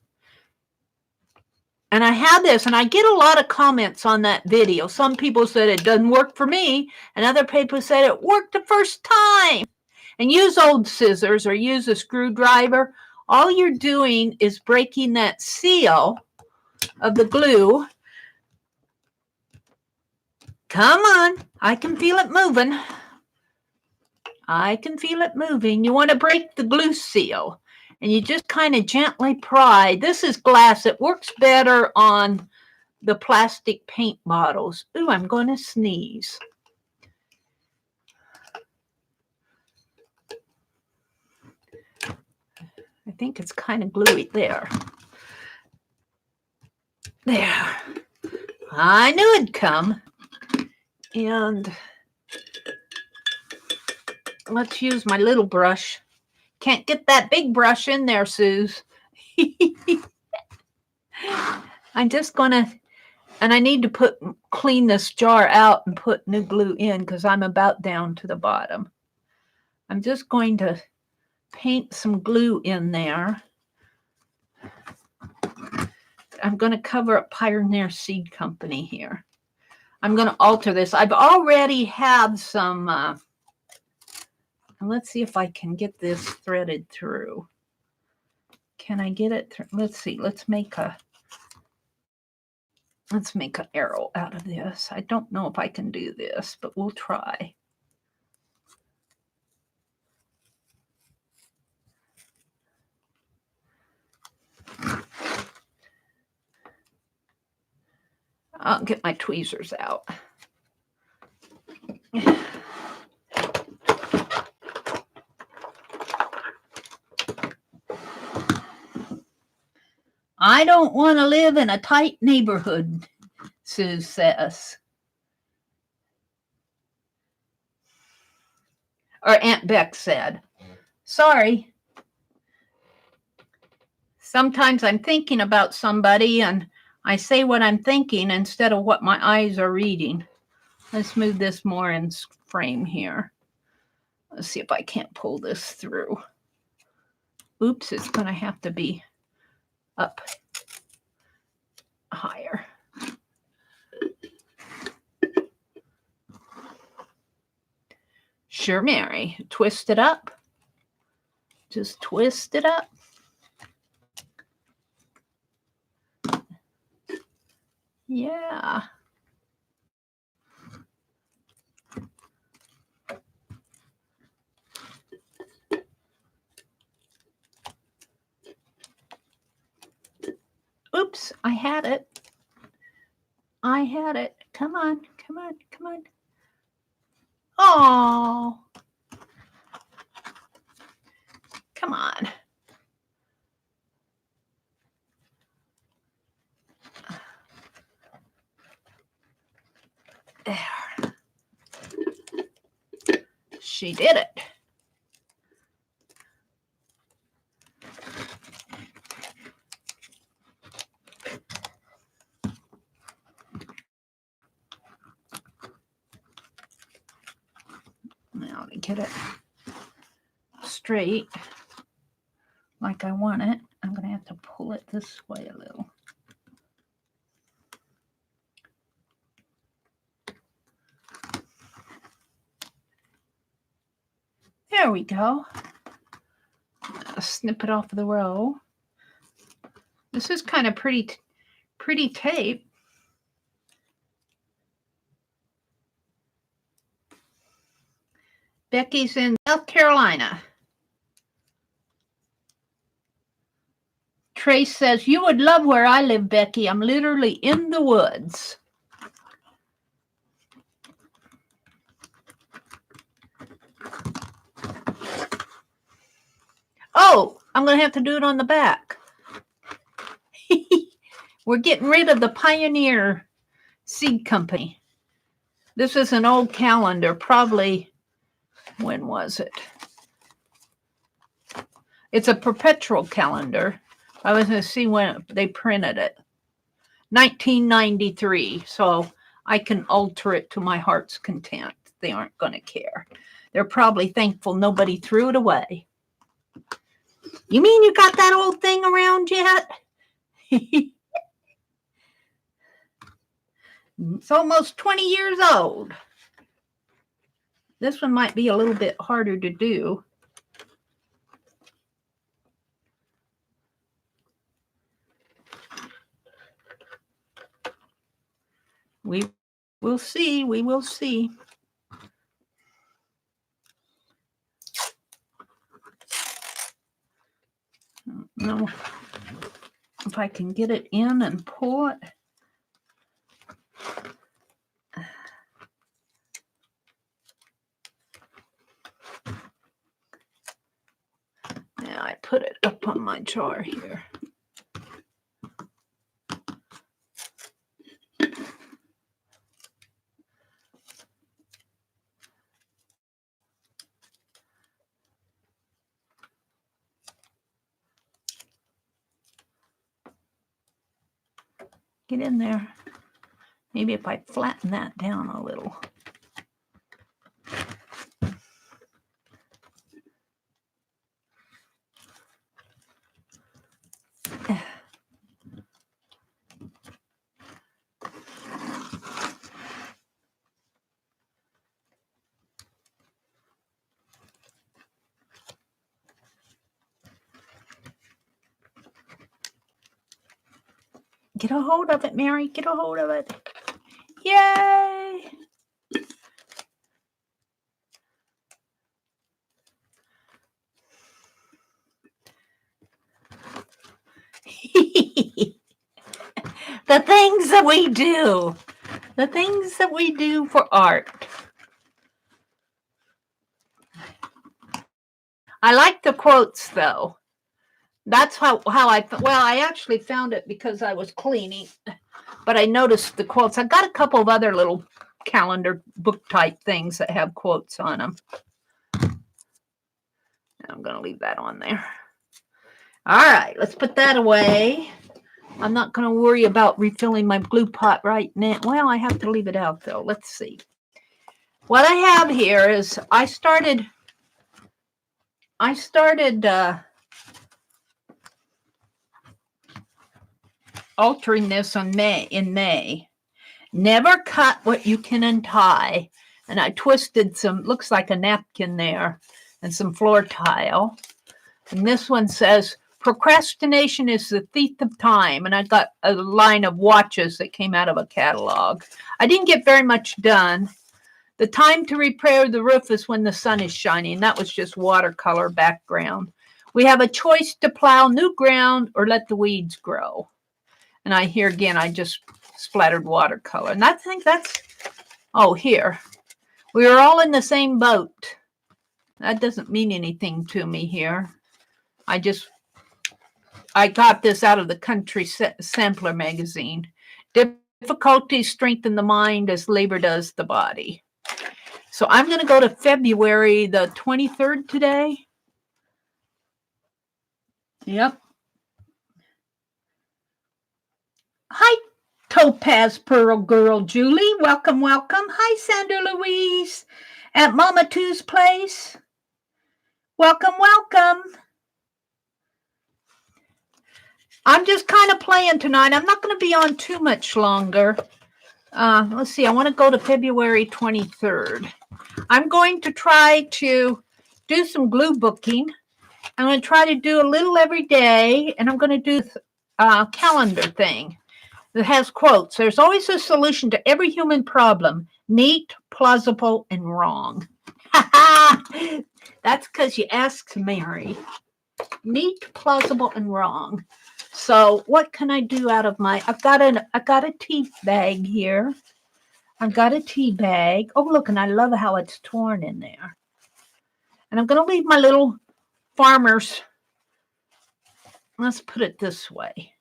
and I have this, and I get a lot of comments on that video. Some people said it doesn't work for me, and other people said it worked the first time. And use old scissors or use a screwdriver. All you're doing is breaking that seal of the glue. Come on, I can feel it moving. I can feel it moving. You want to break the glue seal. And you just kind of gently pry. This is glass. It works better on the plastic paint bottles. Ooh, I'm going to sneeze. I think it's kind of gluey there. There. I knew it'd come. And let's use my little brush. Can't get that big brush in there, Suze. I'm just going to, and I need to clean this jar out and put new glue in because I'm about down to the bottom. I'm just going to paint some glue in there. I'm going to cover up Pioneer Seed Company here. I'm going to alter this. I've already had some, let's see if I can get this threaded through. Can I get it through? Let's see. Let's make an arrow out of this. I don't know if I can do this, but we'll try. I'll get my tweezers out. I don't want to live in a tight neighborhood, Sue says. Or Aunt Beck said. Sorry. Sometimes I'm thinking about somebody and I say what I'm thinking instead of what my eyes are reading. Let's move this more in frame here. Let's see if I can't pull this through. Oops, it's going to have to be up higher. Sure, Mary. Twist it up. Just twist it up. Yeah. Oops, I had it. I had it. Come on, come on, come on. Oh. Come on. There. She did it. Now to get it straight like I want it, I'm going to have to pull it this way a little. There we go. I'll snip it off of the row. This is kind of pretty tape. Becky's in South Carolina. Trace says, you would love where I live, Becky. I'm literally in the woods. Oh, I'm going to have to do it on the back. We're getting rid of the Pioneer Seed Company. This is an old calendar, probably, when was it? It's a perpetual calendar. I was going to see when they printed it. 1993, so I can alter it to my heart's content. They aren't going to care. They're probably thankful nobody threw it away. You mean you got that old thing around yet? It's almost 20 years old. This one might be a little bit harder to do. We will see. We will see. I don't know if I can get it in and pull it. Now I put it up on my jar here. Get in there. Maybe if I flatten that down a little. Get a hold of it, Mary. Get a hold of it. Yay! The things that we do. The things that we do for art. I like the quotes, though. That's how I actually found it because I was cleaning, but I noticed the quotes. I got a couple of other little calendar book type things that have quotes on them. I'm going to leave that on there. All right, let's put that away. I'm not going to worry about refilling my glue pot right now. Well, I have to leave it out, though. Let's see. What I have here is I started altering this in May. Never cut what you can untie. And I twisted some, looks like a napkin there, and some floor tile. And this one says, procrastination is the thief of time. And I got a line of watches that came out of a catalog. I didn't get very much done. The time to repair the roof is when the sun is shining. That was just watercolor background. We have a choice to plow new ground or let the weeds grow. And I here again, I just splattered watercolor. And I think that's, oh, here. We are all in the same boat. That doesn't mean anything to me here. I got this out of the Country Sampler magazine. Difficulties strengthen the mind as labor does the body. So I'm going to go to February the 23rd today. Yep. Hi, Topaz Pearl Girl Julie. Welcome, welcome. Hi, Sandra Louise at Mama Two's place. Welcome, welcome. I'm just kind of playing tonight. I'm not going to be on too much longer. Let's see. I want to go to February 23rd. I'm going to try to do some glue booking. I'm going to try to do a little every day, and I'm going to do a calendar thing that has quotes. There's always a solution to every human problem. Neat, plausible, and wrong. That's because you asked Mary. Neat, plausible, and wrong. So what can I do out of my, I got a tea bag here. I've got a tea bag. Oh, look, and I love how it's torn in there. And I'm going to leave my little farmer's, let's put it this way.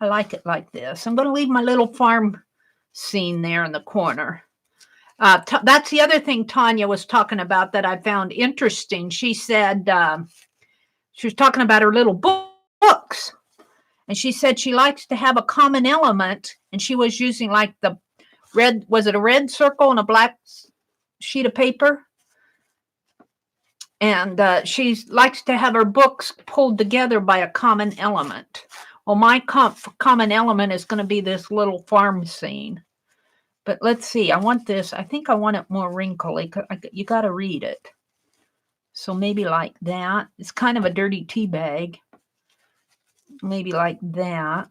I like it like this. I'm going to leave my little farm scene there in the corner. That's the other thing Tanya was talking about that I found interesting. She said, she was talking about her little books. And she said she likes to have a common element. And she was using like the red, was it a red circle and a black sheet of paper? And she likes to have her books pulled together by a common element. Well, my common element is going to be this little farm scene. But let's see. I want this. I think I want it more wrinkly. You got to read it. So maybe like that. It's kind of a dirty tea bag. Maybe like that.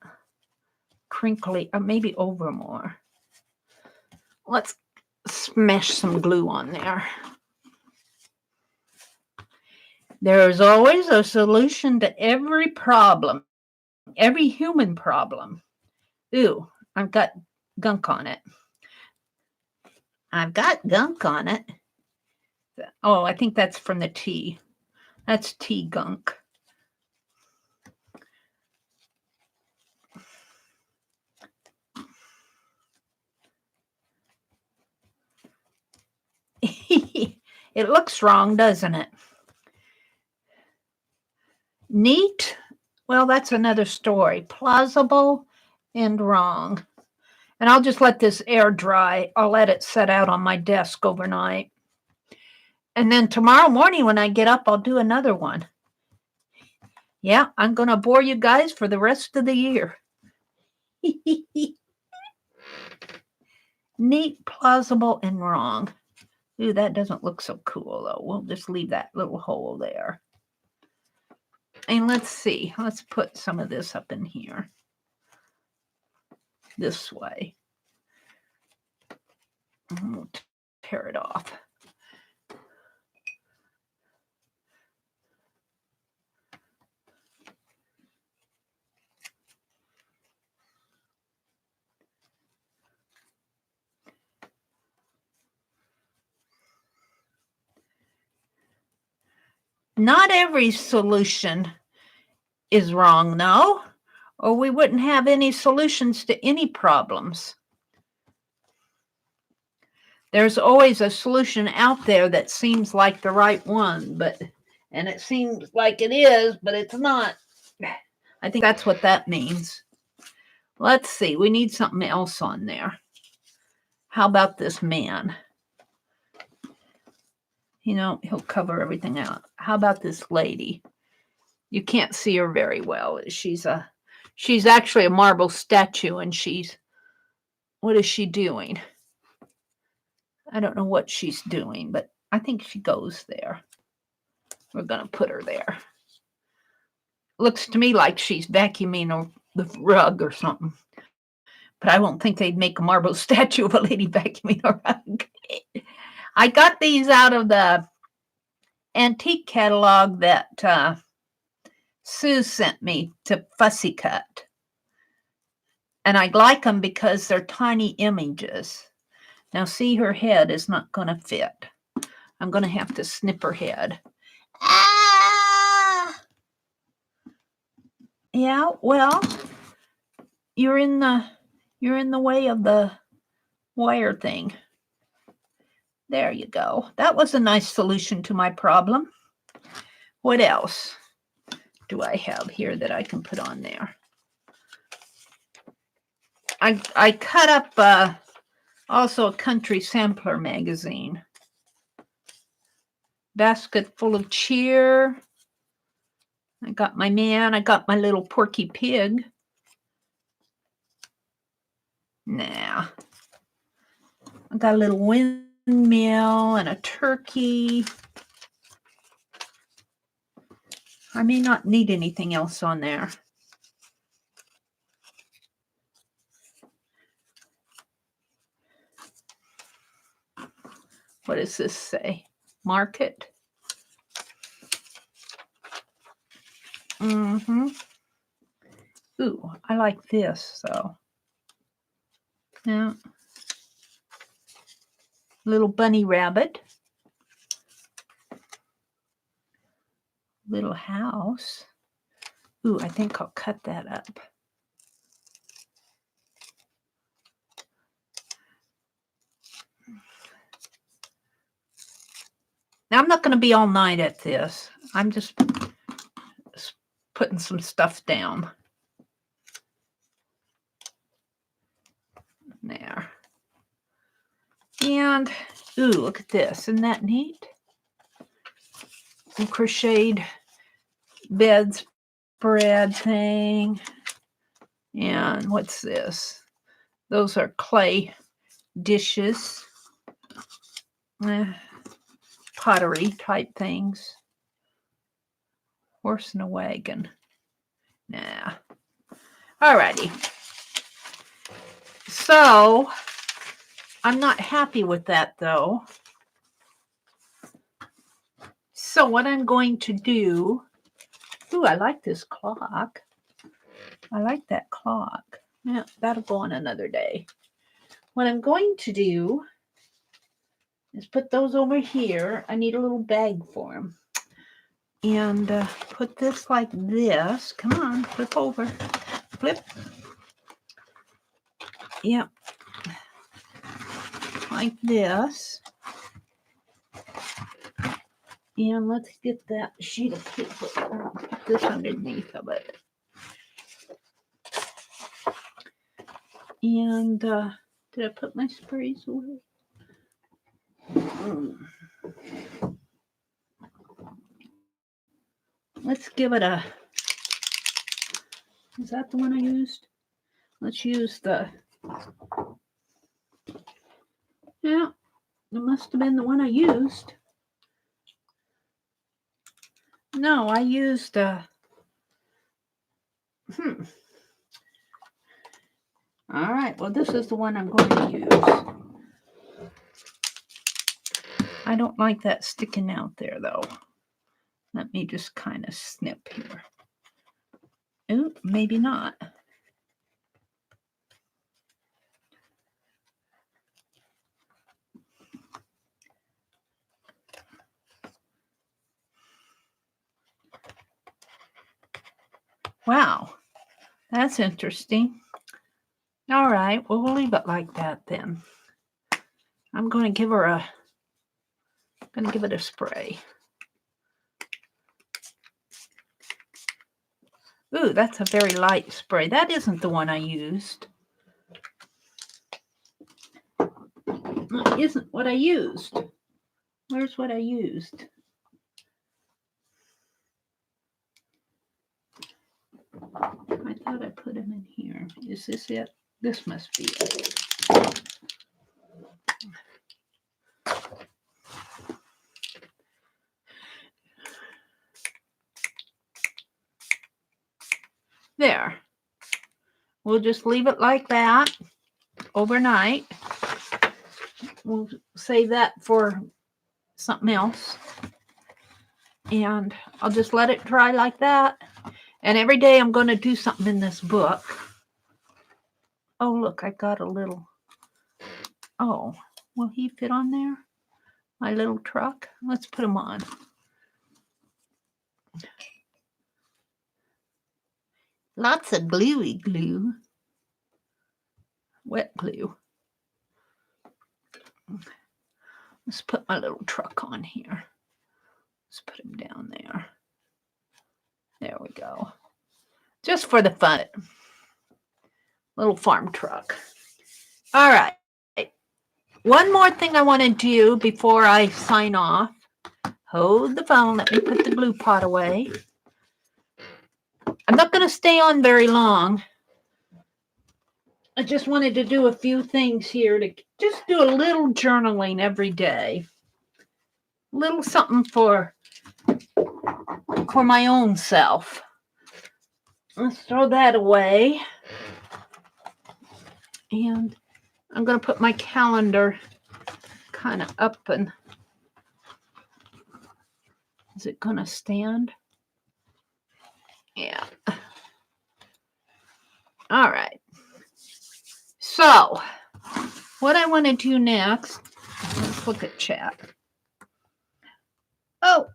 Crinkly. Maybe over more. Let's smash some glue on there. There is always a solution to every problem, every human problem. Ooh, I've got gunk on it. I've got gunk on it. Oh, I think that's from the tea. That's tea gunk. It looks wrong, doesn't it? Neat? Well, that's another story. Plausible and wrong. And I'll just let this air dry. I'll let it set out on my desk overnight. And then tomorrow morning when I get up, I'll do another one. Yeah, I'm going to bore you guys for the rest of the year. Neat, plausible, and wrong. Ooh, that doesn't look so cool, though. We'll just leave that little hole there. And let's see. Let's put some of this up in here. This way. We'll tear it off. Not every solution is wrong, no, or we wouldn't have any solutions to any problems. There's always a solution out there that seems like the right one, and it seems like it is, but it's not. I think that's what that means. Let's see. We need something else on there. How about this man? You know, he'll cover everything out. How about this lady? You can't see her very well. She's actually a marble statue, and what is she doing? I don't know what she's doing, but I think she goes there. We're going to put her there. Looks to me like she's vacuuming the rug or something. But I won't think they'd make a marble statue of a lady vacuuming a rug. I got these out of the antique catalog that Sue sent me to Fussy Cut. And I like them because they're tiny images. Now, see, her head is not going to fit. I'm going to have to snip her head. Ah! Yeah, well, you're in the way of the wire thing. There you go. That was a nice solution to my problem. What else do I have here that I can put on there? I cut up also a country sampler magazine. Basket full of cheer. I got my man. I got my little Porky Pig. Nah. I got a little windmill and a turkey. I may not need anything else on there. What does this say? Market. Mm-hmm. Ooh, I like this, so. Yeah. Little bunny rabbit. Little house. Ooh, I think I'll cut that up. Now, I'm not going to be all night at this. I'm just putting some stuff down. There. And, ooh, look at this. Isn't that neat? Some crocheted bedspread thing. And what's this? Those are clay dishes. Pottery type things. Horse and a wagon. Nah. Alrighty. So, I'm not happy with that though. So what I'm going to do, ooh, I like this clock. I like that clock. Yeah, that'll go on another day. What I'm going to do is put those over here. I need a little bag for them. And put this like this. Come on, flip over. Flip. Yep. Like this. And let's get that sheet of paper. Put this underneath of it. And did I put my sprays away? Let's give it a, is that the one I used? Let's use the, yeah, it must have been the one I used. No, I used, all right, well, this is the one I'm going to use. I don't like that sticking out there, though. Let me just kind of snip here. Ooh, maybe not. Wow, that's interesting. All right, well, we'll leave it like that then. I'm going to give her a, give it a spray. Ooh, that's a very light spray. That isn't the one I used. That isn't what I used. Where's what I used? I thought I put them in here. Is this it? This must be it. There. We'll just leave it like that overnight. We'll save that for something else. And I'll just let it dry like that. And every day I'm going to do something in this book. Oh, look, I got a little. Oh, will he fit on there? My little truck? Let's put him on. Lots of gluey glue. Wet glue. Let's put my little truck on here. Let's put him down there. There we go. Just for the fun. Little farm truck. All right. One more thing I want to do before I sign off. Hold the phone. Let me put the glue pot away. I'm not going to stay on very long. I just wanted to do a few things here to just do a little journaling every day. A little something for my own self. Let's throw that away. And I'm going to put my calendar kind of up and is it going to stand? Yeah. All right. So, what I want to do next, let's look at chat. Oh.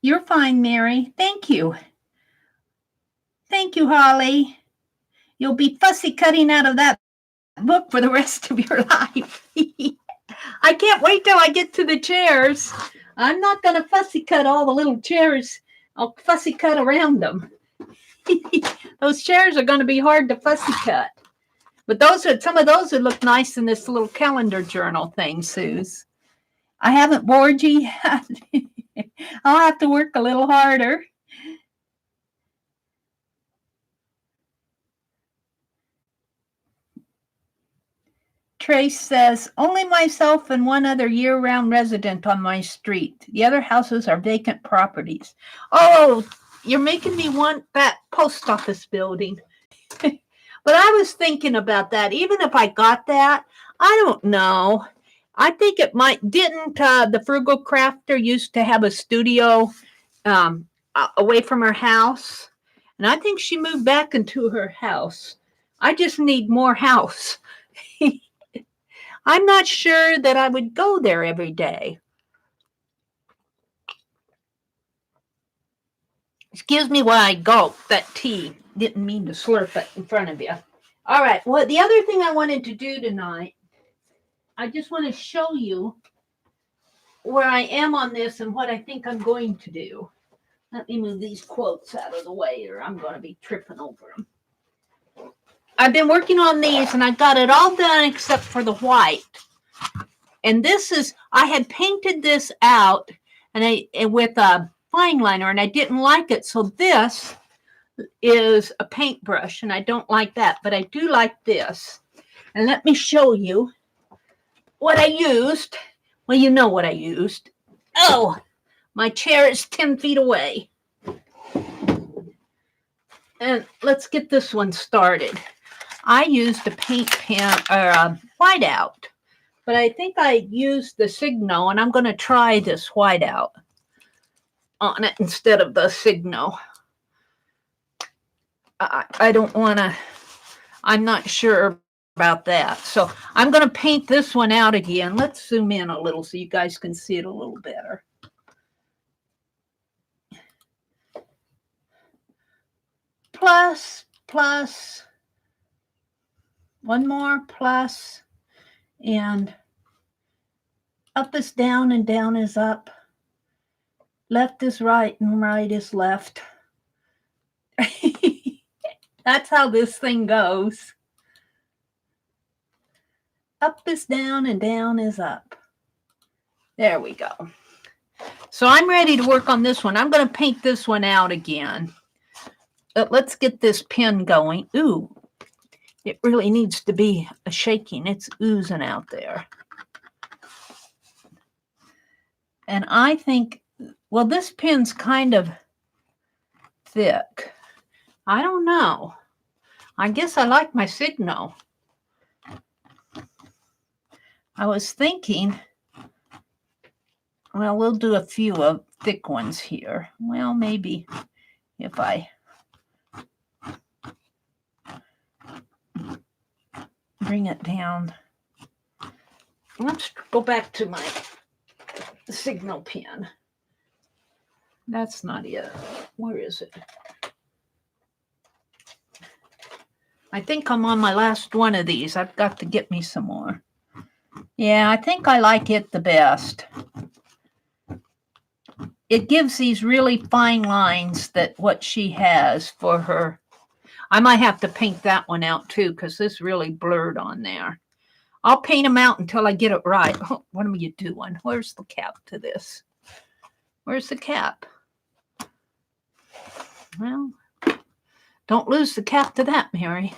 You're fine, Mary. Thank you. Thank you, Holly. You'll be fussy cutting out of that book for the rest of your life. I can't wait till I get to the chairs. I'm not going to fussy cut all the little chairs. I'll fussy cut around them. Those chairs are going to be hard to fussy cut. But some of those would look nice in this little calendar journal thing, Suze. I haven't bored you yet. I'll have to work a little harder. Trace says, only myself and one other year-round resident on my street. The other houses are vacant properties. Oh, you're making me want that post office building. But I was thinking about that. Even if I got that, I don't know. I think it might. Didn't the Frugal Crafter used to have a studio away from her house? And I think she moved back into her house. I just need more house. I'm not sure that I would go there every day. Excuse me while I gulp that tea. Didn't mean to slurp it in front of you. All right. Well, the other thing I wanted to do tonight, I just want to show you where I am on this and what I think I'm going to do. Let me move these quotes out of the way or I'm going to be tripping over them. I've been working on these and I got it all done except for the white. And this is, I had painted this out with a fine liner and I didn't like it. So this is a paintbrush and I don't like that, but I do like this. And let me show you what I used. Well, you know what I used. Oh, my chair is 10 feet away. And let's get this one started. I used a paint pen or a whiteout, but I think I used the Signo, and I'm going to try this whiteout on it instead of the Signo. I don't want to, I'm not sure about that. So I'm going to paint this one out again. Let's zoom in a little so you guys can see it a little better. Plus, one more plus, and up is down and down is up. Left is right and right is left. That's how this thing goes. Up is down and down is up. There we go. So I'm ready to work on this one. I'm going to paint this one out again. Let's get this pen going. Ooh, it really needs to be a shaking. It's oozing out there. And I think Well, this pin's kind of thick. I don't know. I guess I like my Signo. I was thinking, well, we'll do a few of thick ones here. Well, maybe if I bring it down. Let's go back to my signal pin. That's not it. Where is it? I think I'm on my last one of these. I've got to get me some more. Yeah, I think I like it the best. It gives these really fine lines that what she has for her. I might have to paint that one out too because this really blurred on there. I'll paint them out until I get it right. Oh, what are you doing? Where's the cap to this? Where's the cap? Well, don't lose the cap to that, Mary.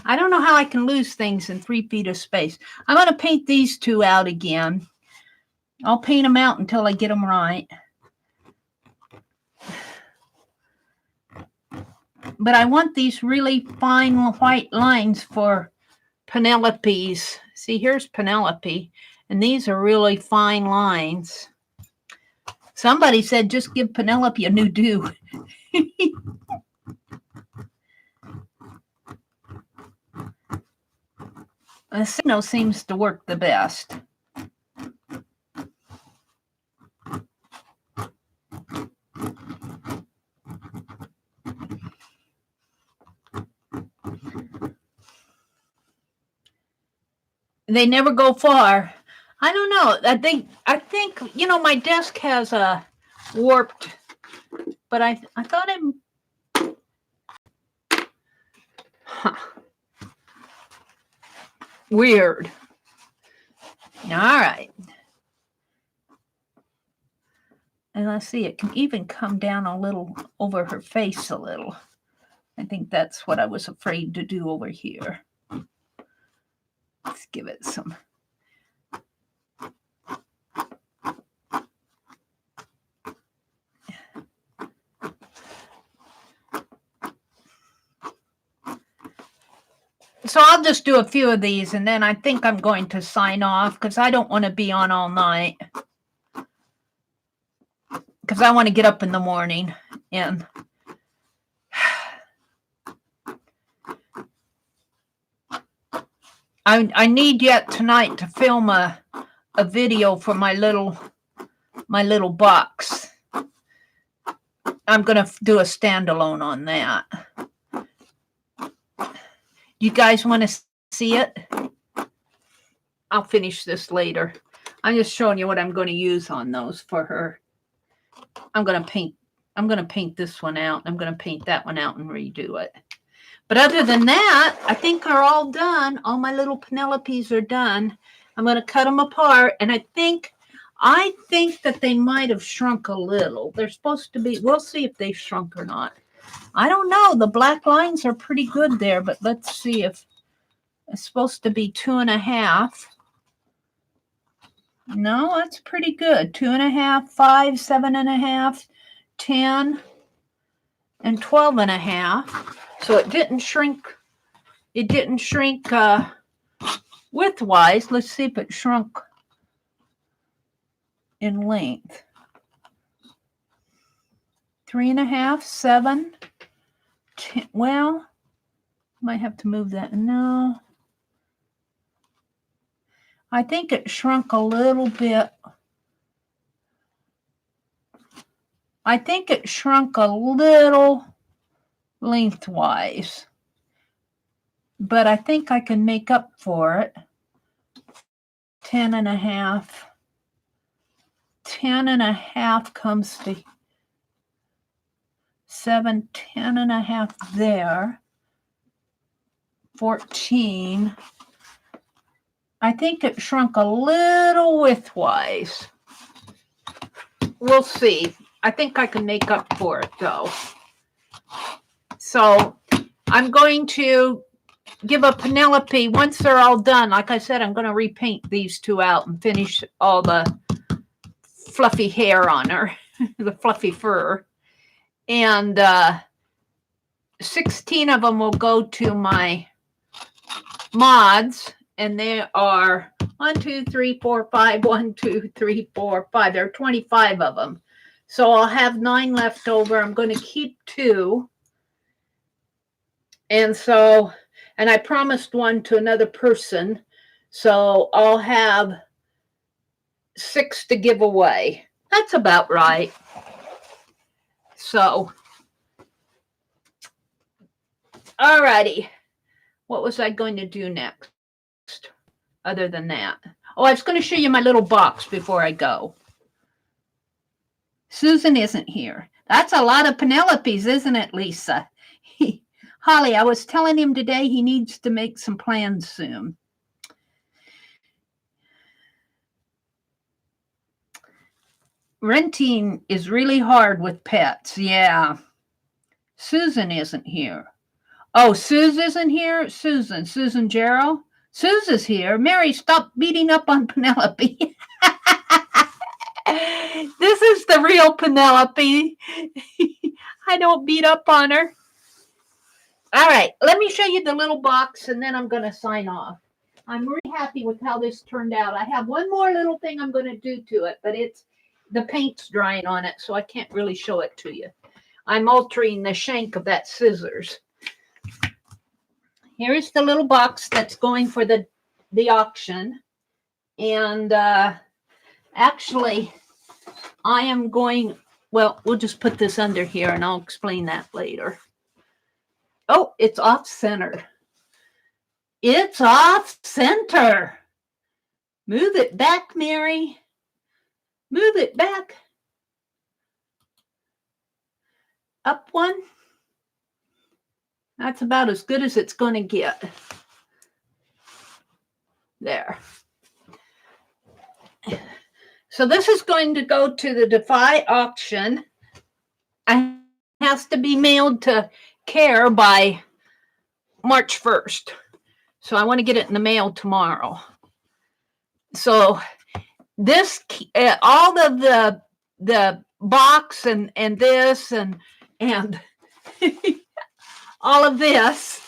I don't know how I can lose things in 3 feet of space. I'm going to paint these two out again. I'll paint them out until I get them right. But I want these really fine white lines for Penelope's. See, here's Penelope, and these are really fine lines. Somebody said just give Penelope a new do. The signal seems to work the best. They never go far. I don't know. I think you know my desk has a warped, but I thought it. Huh. Weird. All right. And let's see, it can even come down a little over her face a little. I think that's what I was afraid to do over here. Let's give it some. So I'll just do a few of these and then I think I'm going to sign off because I don't want to be on all night. Because I want to get up in the morning and I need yet tonight to film a video for my little box. I'm going to do a standalone on that. You guys want to see it? I'll finish this later. I'm just showing you what I'm going to use on those for her. I'm going to paint this one out. I'm going to paint that one out and redo it. But other than that, I think are all done. All my little Penelopes are done. I'm going to cut them apart. And I think that they might have shrunk a little. They're supposed to be, we'll see if they've shrunk or not. I don't know. The black lines are pretty good there, but let's see if it's supposed to be 2.5. No, that's pretty good. 2.5, 5, 7.5, 10, and 12.5. So it didn't shrink. It didn't shrink width-wise. Let's see if it shrunk in length. 3.5, 7, 10. Well, might have to move that. No. I think it shrunk a little bit. I think it shrunk a little lengthwise. But I think I can make up for it. 10.5. 10.5 comes to 7, 10.5 there. 14. I think it shrunk a little widthwise. We'll see. I think I can make up for it though. So I'm going to give a Penelope, once they're all done, like I said, I'm going to repaint these two out and finish all the fluffy hair on her, the fluffy fur. And 16 of them will go to my mods, and they are 1, 2, 3, 4, 5, 1, 2, 3, 4, 5. There are 25 of them. So I'll have 9 left over. I'm going to keep 2. And I promised one to another person. So I'll have 6 to give away. That's about right. So, all righty. What was I going to do next other than that? Oh, I was going to show you my little box before I go. Susan isn't here. That's a lot of Penelopes, isn't it, Lisa? Holly, I was telling him today he needs to make some plans soon. Renting is really hard with pets. Yeah. Susan isn't here. Oh, Suze isn't here? Susan Gerald? Suze is here. Mary, stop beating up on Penelope. This is the real Penelope. I don't beat up on her. All right, let me show you the little box, and then I'm going to sign off. I'm really happy with how this turned out. I have one more little thing I'm going to do to it, but the paint's drying on it, so I can't really show it to you. I'm altering the shank of that scissors. Here's the little box that's going for the auction. And actually, I am going, well, we'll just put this under here, and I'll explain that later. Oh, it's off center. It's off center. Move it back, Mary. Move it back. Up one. That's about as good as it's going to get. There. So this is going to go to the Defy auction. It has to be mailed to Care by March 1st. So I want to get it in the mail tomorrow. So this, all of the box and this and all of this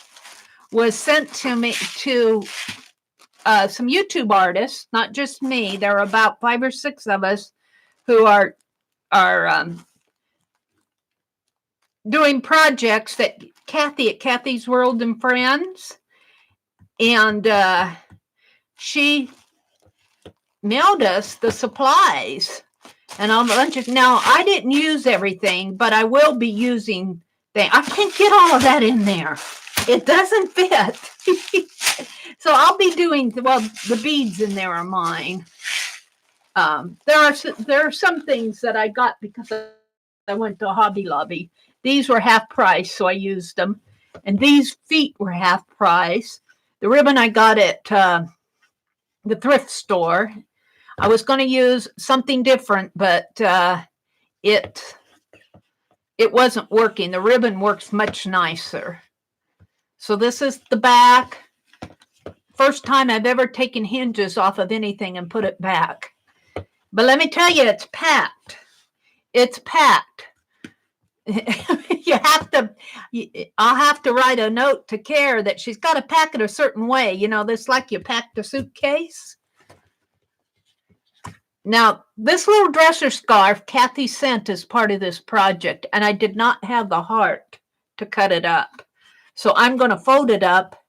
was sent to me to some YouTube artists, not just me. There are about 5 or 6 of us who are doing projects that Kathy at Kathy's World and Friends, and she mailed us the supplies and a bunch of. Now I didn't use everything, but I will be using things. I can't get all of that in there. It doesn't fit. So I'll be doing, well, the beads in there are mine. There are some things that I got because I went to Hobby Lobby. These were half price, so I used them. And these feet were half price. The ribbon I got at the thrift store. I was going to use something different, but it wasn't working. The ribbon works much nicer. So this is the back. First time I've ever taken hinges off of anything and put it back. But let me tell you, it's packed. It's packed. I'll have to write a note to Care that she's got to pack it a certain way. You know, this like you packed a suitcase. Now, this little dresser scarf Kathy sent as part of this project, and I did not have the heart to cut it up. So I'm going to fold it up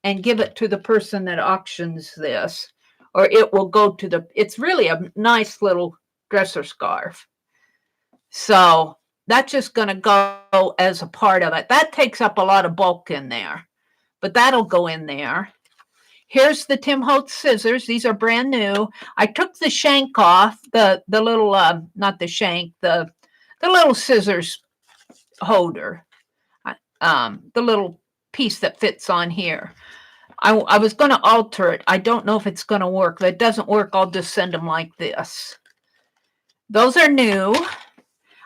and give it to the person that auctions this, or it will go to it's really a nice little dresser scarf. So that's just going to go as a part of it. That takes up a lot of bulk in there, but that'll go in there. Here's the Tim Holtz scissors. These are brand new. I took the shank off, the little, not the shank, the little scissors holder, the little piece that fits on here. I was going to alter it. I don't know if it's going to work. If it doesn't work, I'll just send them like this. Those are new.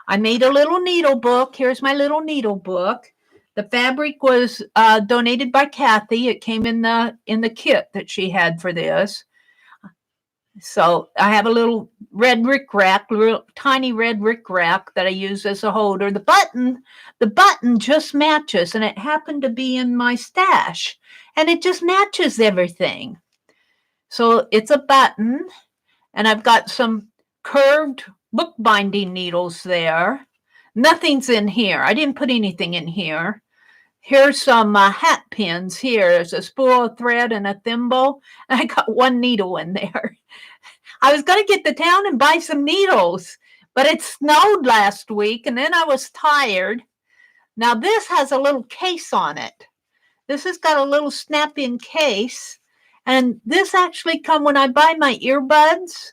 I made a little needle book. Here's my little needle book. The fabric was donated by Kathy. It came in the kit that she had for this. So I have a little red rickrack, little tiny red rickrack that I use as a holder. The button just matches, and it happened to be in my stash, and it just matches everything. So it's a button, and I've got some curved bookbinding needles there. Nothing's in here. I didn't put anything in here. Here's some hat pins here. There's a spool of thread and a thimble. And I got one needle in there. I was going to get to town and buy some needles, but it snowed last week, and then I was tired. Now this has a little case on it. This has got a little snap-in case, and this actually come when I buy my earbuds.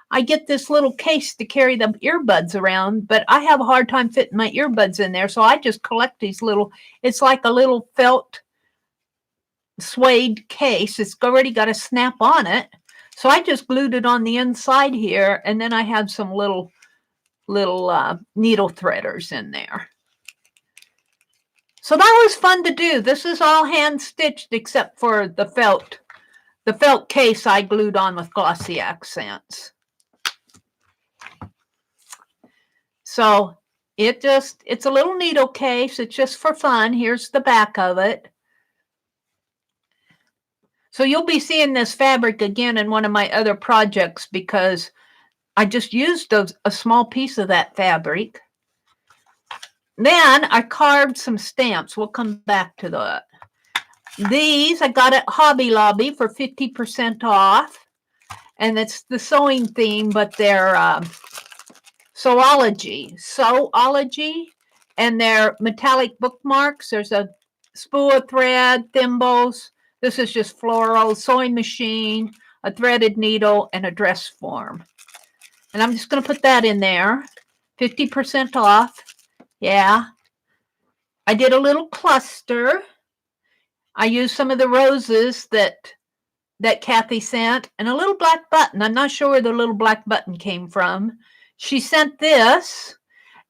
I get this little case to carry the earbuds around, but I have a hard time fitting my earbuds in there, so I just collect these little, it's like a little felt suede case. It's already got a snap on it. So I just glued it on the inside here, and then I have some little needle threaders in there. So that was fun to do. This is all hand stitched except for the felt case I glued on with glossy accents. So it's a little needle case. It's just for fun. Here's the back of it. So you'll be seeing this fabric again in one of my other projects because I just used a small piece of that fabric. Then I carved some stamps. We'll come back to that. These I got at Hobby Lobby for 50% off. And it's the sewing theme, but they're Sewology, and they're metallic bookmarks. There's a spool of thread, thimbles. This is just floral, sewing machine, a threaded needle, and a dress form. And I'm just going to put that in there. 50% off. Yeah. I did a little cluster. I used some of the roses that Kathy sent, and a little black button. I'm not sure where the little black button came from. She sent this,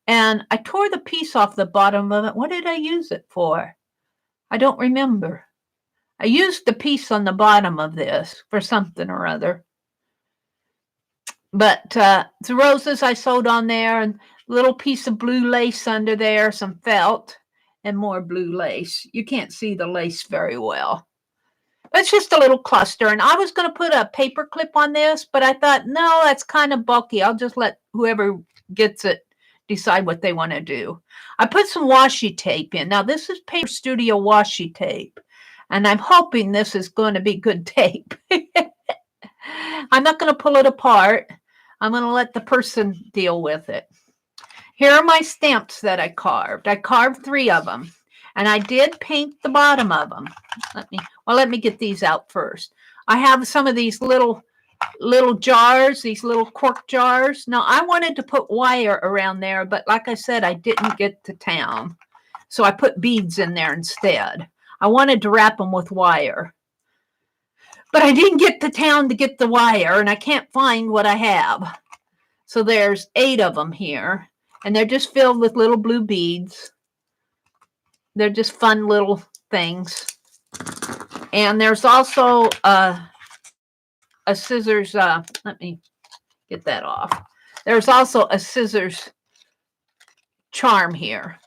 and I tore the piece off the bottom of it. What did I use it for? I don't remember. I used the piece on the bottom of this for something or other. But the roses I sewed on there, and a little piece of blue lace under there, some felt, and more blue lace. You can't see the lace very well. It's just a little cluster, and I was going to put a paper clip on this, but I thought, no, that's kind of bulky. I'll just let whoever gets it decide what they want to do. I put some washi tape in. Now, this is Paper Studio washi tape, and I'm hoping this is going to be good tape. I'm not going to pull it apart. I'm going to let the person deal with it. Here are my stamps that I carved. I carved 3 of them. And I did paint the bottom of them. Let me get these out first. I have some of these little jars, these little cork jars. Now, I wanted to put wire around there, but like I said, I didn't get to town. So I put beads in there instead. I wanted to wrap them with wire. But I didn't get to town to get the wire, and I can't find what I have. So there's 8 of them here, and they're just filled with little blue beads. They're just fun little things. And there's also a scissors. Let me get that off. There's also a scissors charm here.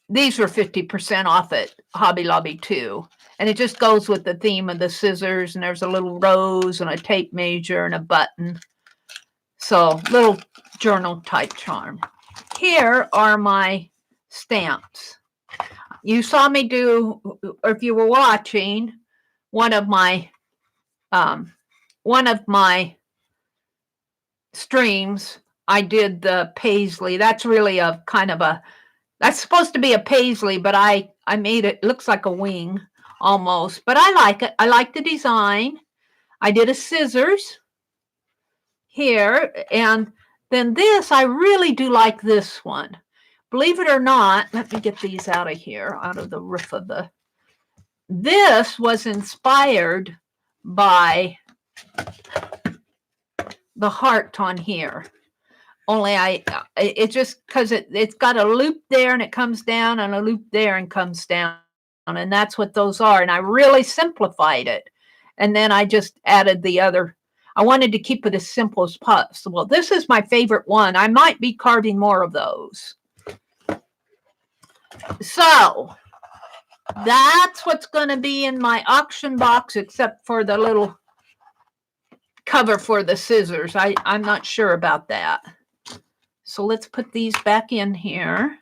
These were 50% off at Hobby Lobby too. And it just goes with the theme of the scissors. And there's a little rose and a tape measure and a button. So little journal type charm. Here are my stamps. You saw me do, or if you were watching, one of my streams, I did the paisley. That's really a kind of a, that's supposed to be a paisley, but I made it, looks like a wing almost, but I like it. I like the design. I did a scissors here, and then this, I really do like this one. Believe it or not, let me get these out of here, out of the roof of the. This was inspired by the heart on here. Only it just, because it's got a loop there and it comes down, and a loop there and comes down. And that's what those are. And I really simplified it. And then I just added the other I wanted to keep it as simple as possible. This is my favorite one. I might be carving more of those. So that's what's going to be in my auction box, except for the little cover for the scissors. I'm not sure about that. So let's put these back in here.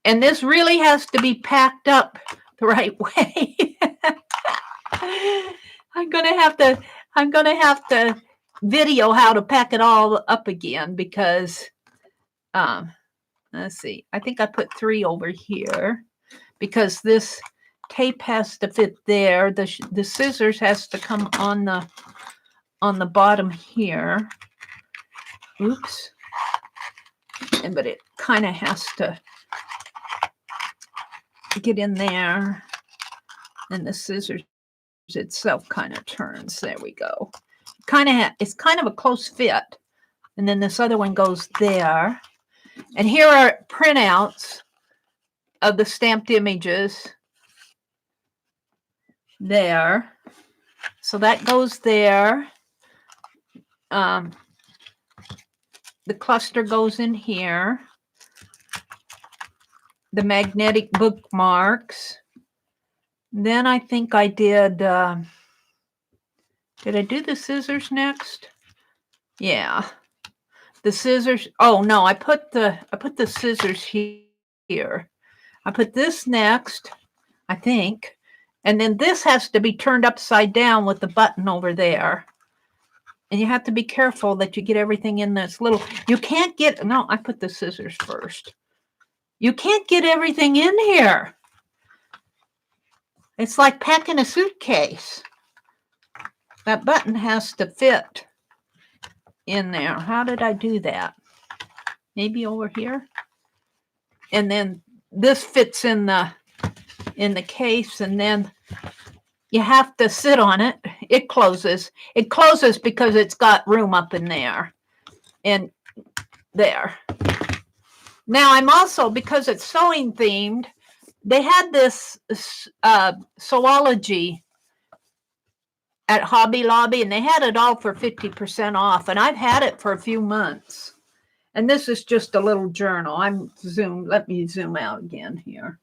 And this really has to be packed up the right way. I'm gonna have to video how to pack it all up again, because let's see. I think I put 3 over here because this tape has to fit there. The scissors has to come on the bottom here. Oops. But it kind of has to get in there, and the scissors itself kind of turns. There we go. It's kind of a close fit, and then this other one goes there. And here are printouts of the stamped images there. So that goes there. The cluster goes in here. The magnetic bookmarks. Then I think I did I do the scissors next? Yeah. The scissors. Oh no, I put the scissors here. I put this next, I think. And then this has to be turned upside down with the button over there. And you have to be careful that you get everything in this little. You can't get. No, I put the scissors first. You can't get everything in here. It's like packing a suitcase. That button has to fit in there. How did I do that? Maybe over here. And then this fits in the case, and then you have to sit on it. It closes. It closes because it's got room up in there and there. Now I'm also, because it's sewing themed, they had this Sewology at Hobby Lobby, and they had it all for 50% off, and I've had it for a few months. And this is just a little journal. Let me zoom out again here.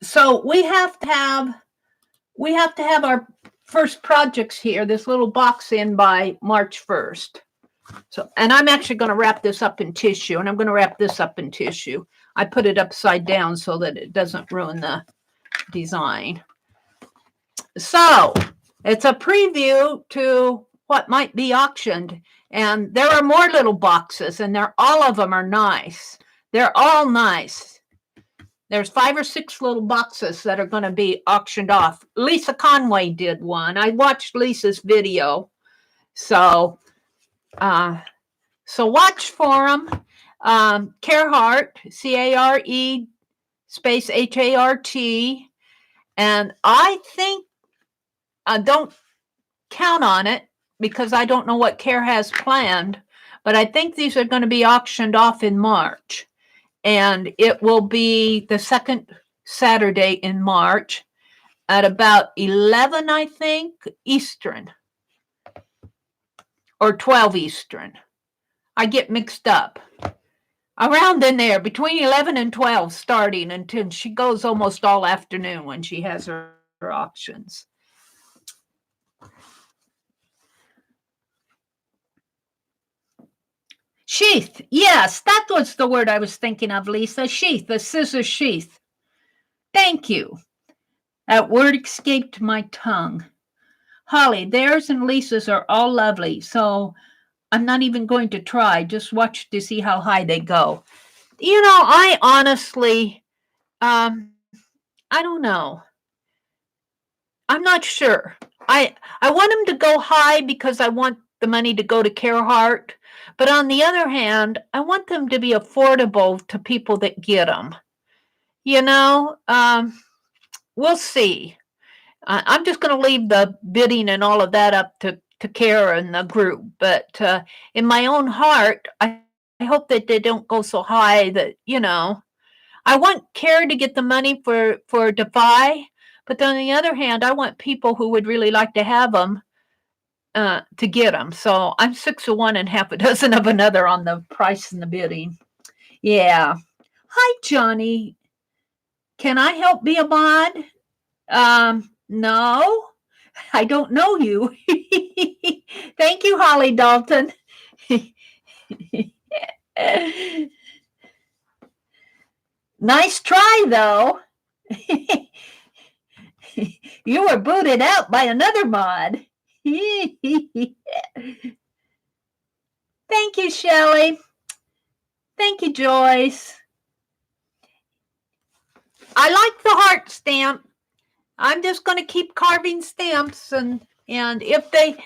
So we have to have our first projects here, this little box, in by March 1st. So, and I'm actually going to wrap this up in tissue, and I'm going to wrap this up in tissue. I put it upside down so that it doesn't ruin the design. So it's a preview to what might be auctioned. And there are more little boxes, and all of them are nice. They're all nice. There's 5 or 6 little boxes that are going to be auctioned off. Lisa Conway did one. I watched Lisa's video. So watch for them. Carehart, C-A-R-E space H-A-R-T. And I think, don't count on it because I don't know what Care has planned, but I think these are going to be auctioned off in March. And it will be the second Saturday in March at about 11, I think, Eastern. Or 12 Eastern. I get mixed up. Around in there, between 11 and 12 starting, until she goes almost all afternoon when she has her auctions. Sheath. Yes, that was the word I was thinking of, Lisa. Sheath, the scissor sheath. Thank you. That word escaped my tongue. Holly, theirs and Lisa's are all lovely, so I'm not even going to try. Just watch to see how high they go. You know, I honestly, I don't know. I'm not sure. I want them to go high because I want the money to go to Carehart. But on the other hand, I want them to be affordable to people that get them. You know, we'll see. I'm just going to leave the bidding and all of that up to Kara and the group. But in my own heart, I hope that they don't go so high that, you know, I want Kara to get the money for Defy, But on the other hand, I want people who would really like to have them to get them. So I'm 6 of one and half a dozen of another on the price and the bidding. Yeah. Hi, Johnny. Can I help be a mod? No, I don't know you. Thank you, Holly Dalton. Nice try, though. You were booted out by another mod. Thank you, Shelley. Thank you, Joyce. I like the heart stamp. I'm just going to keep carving stamps, and if they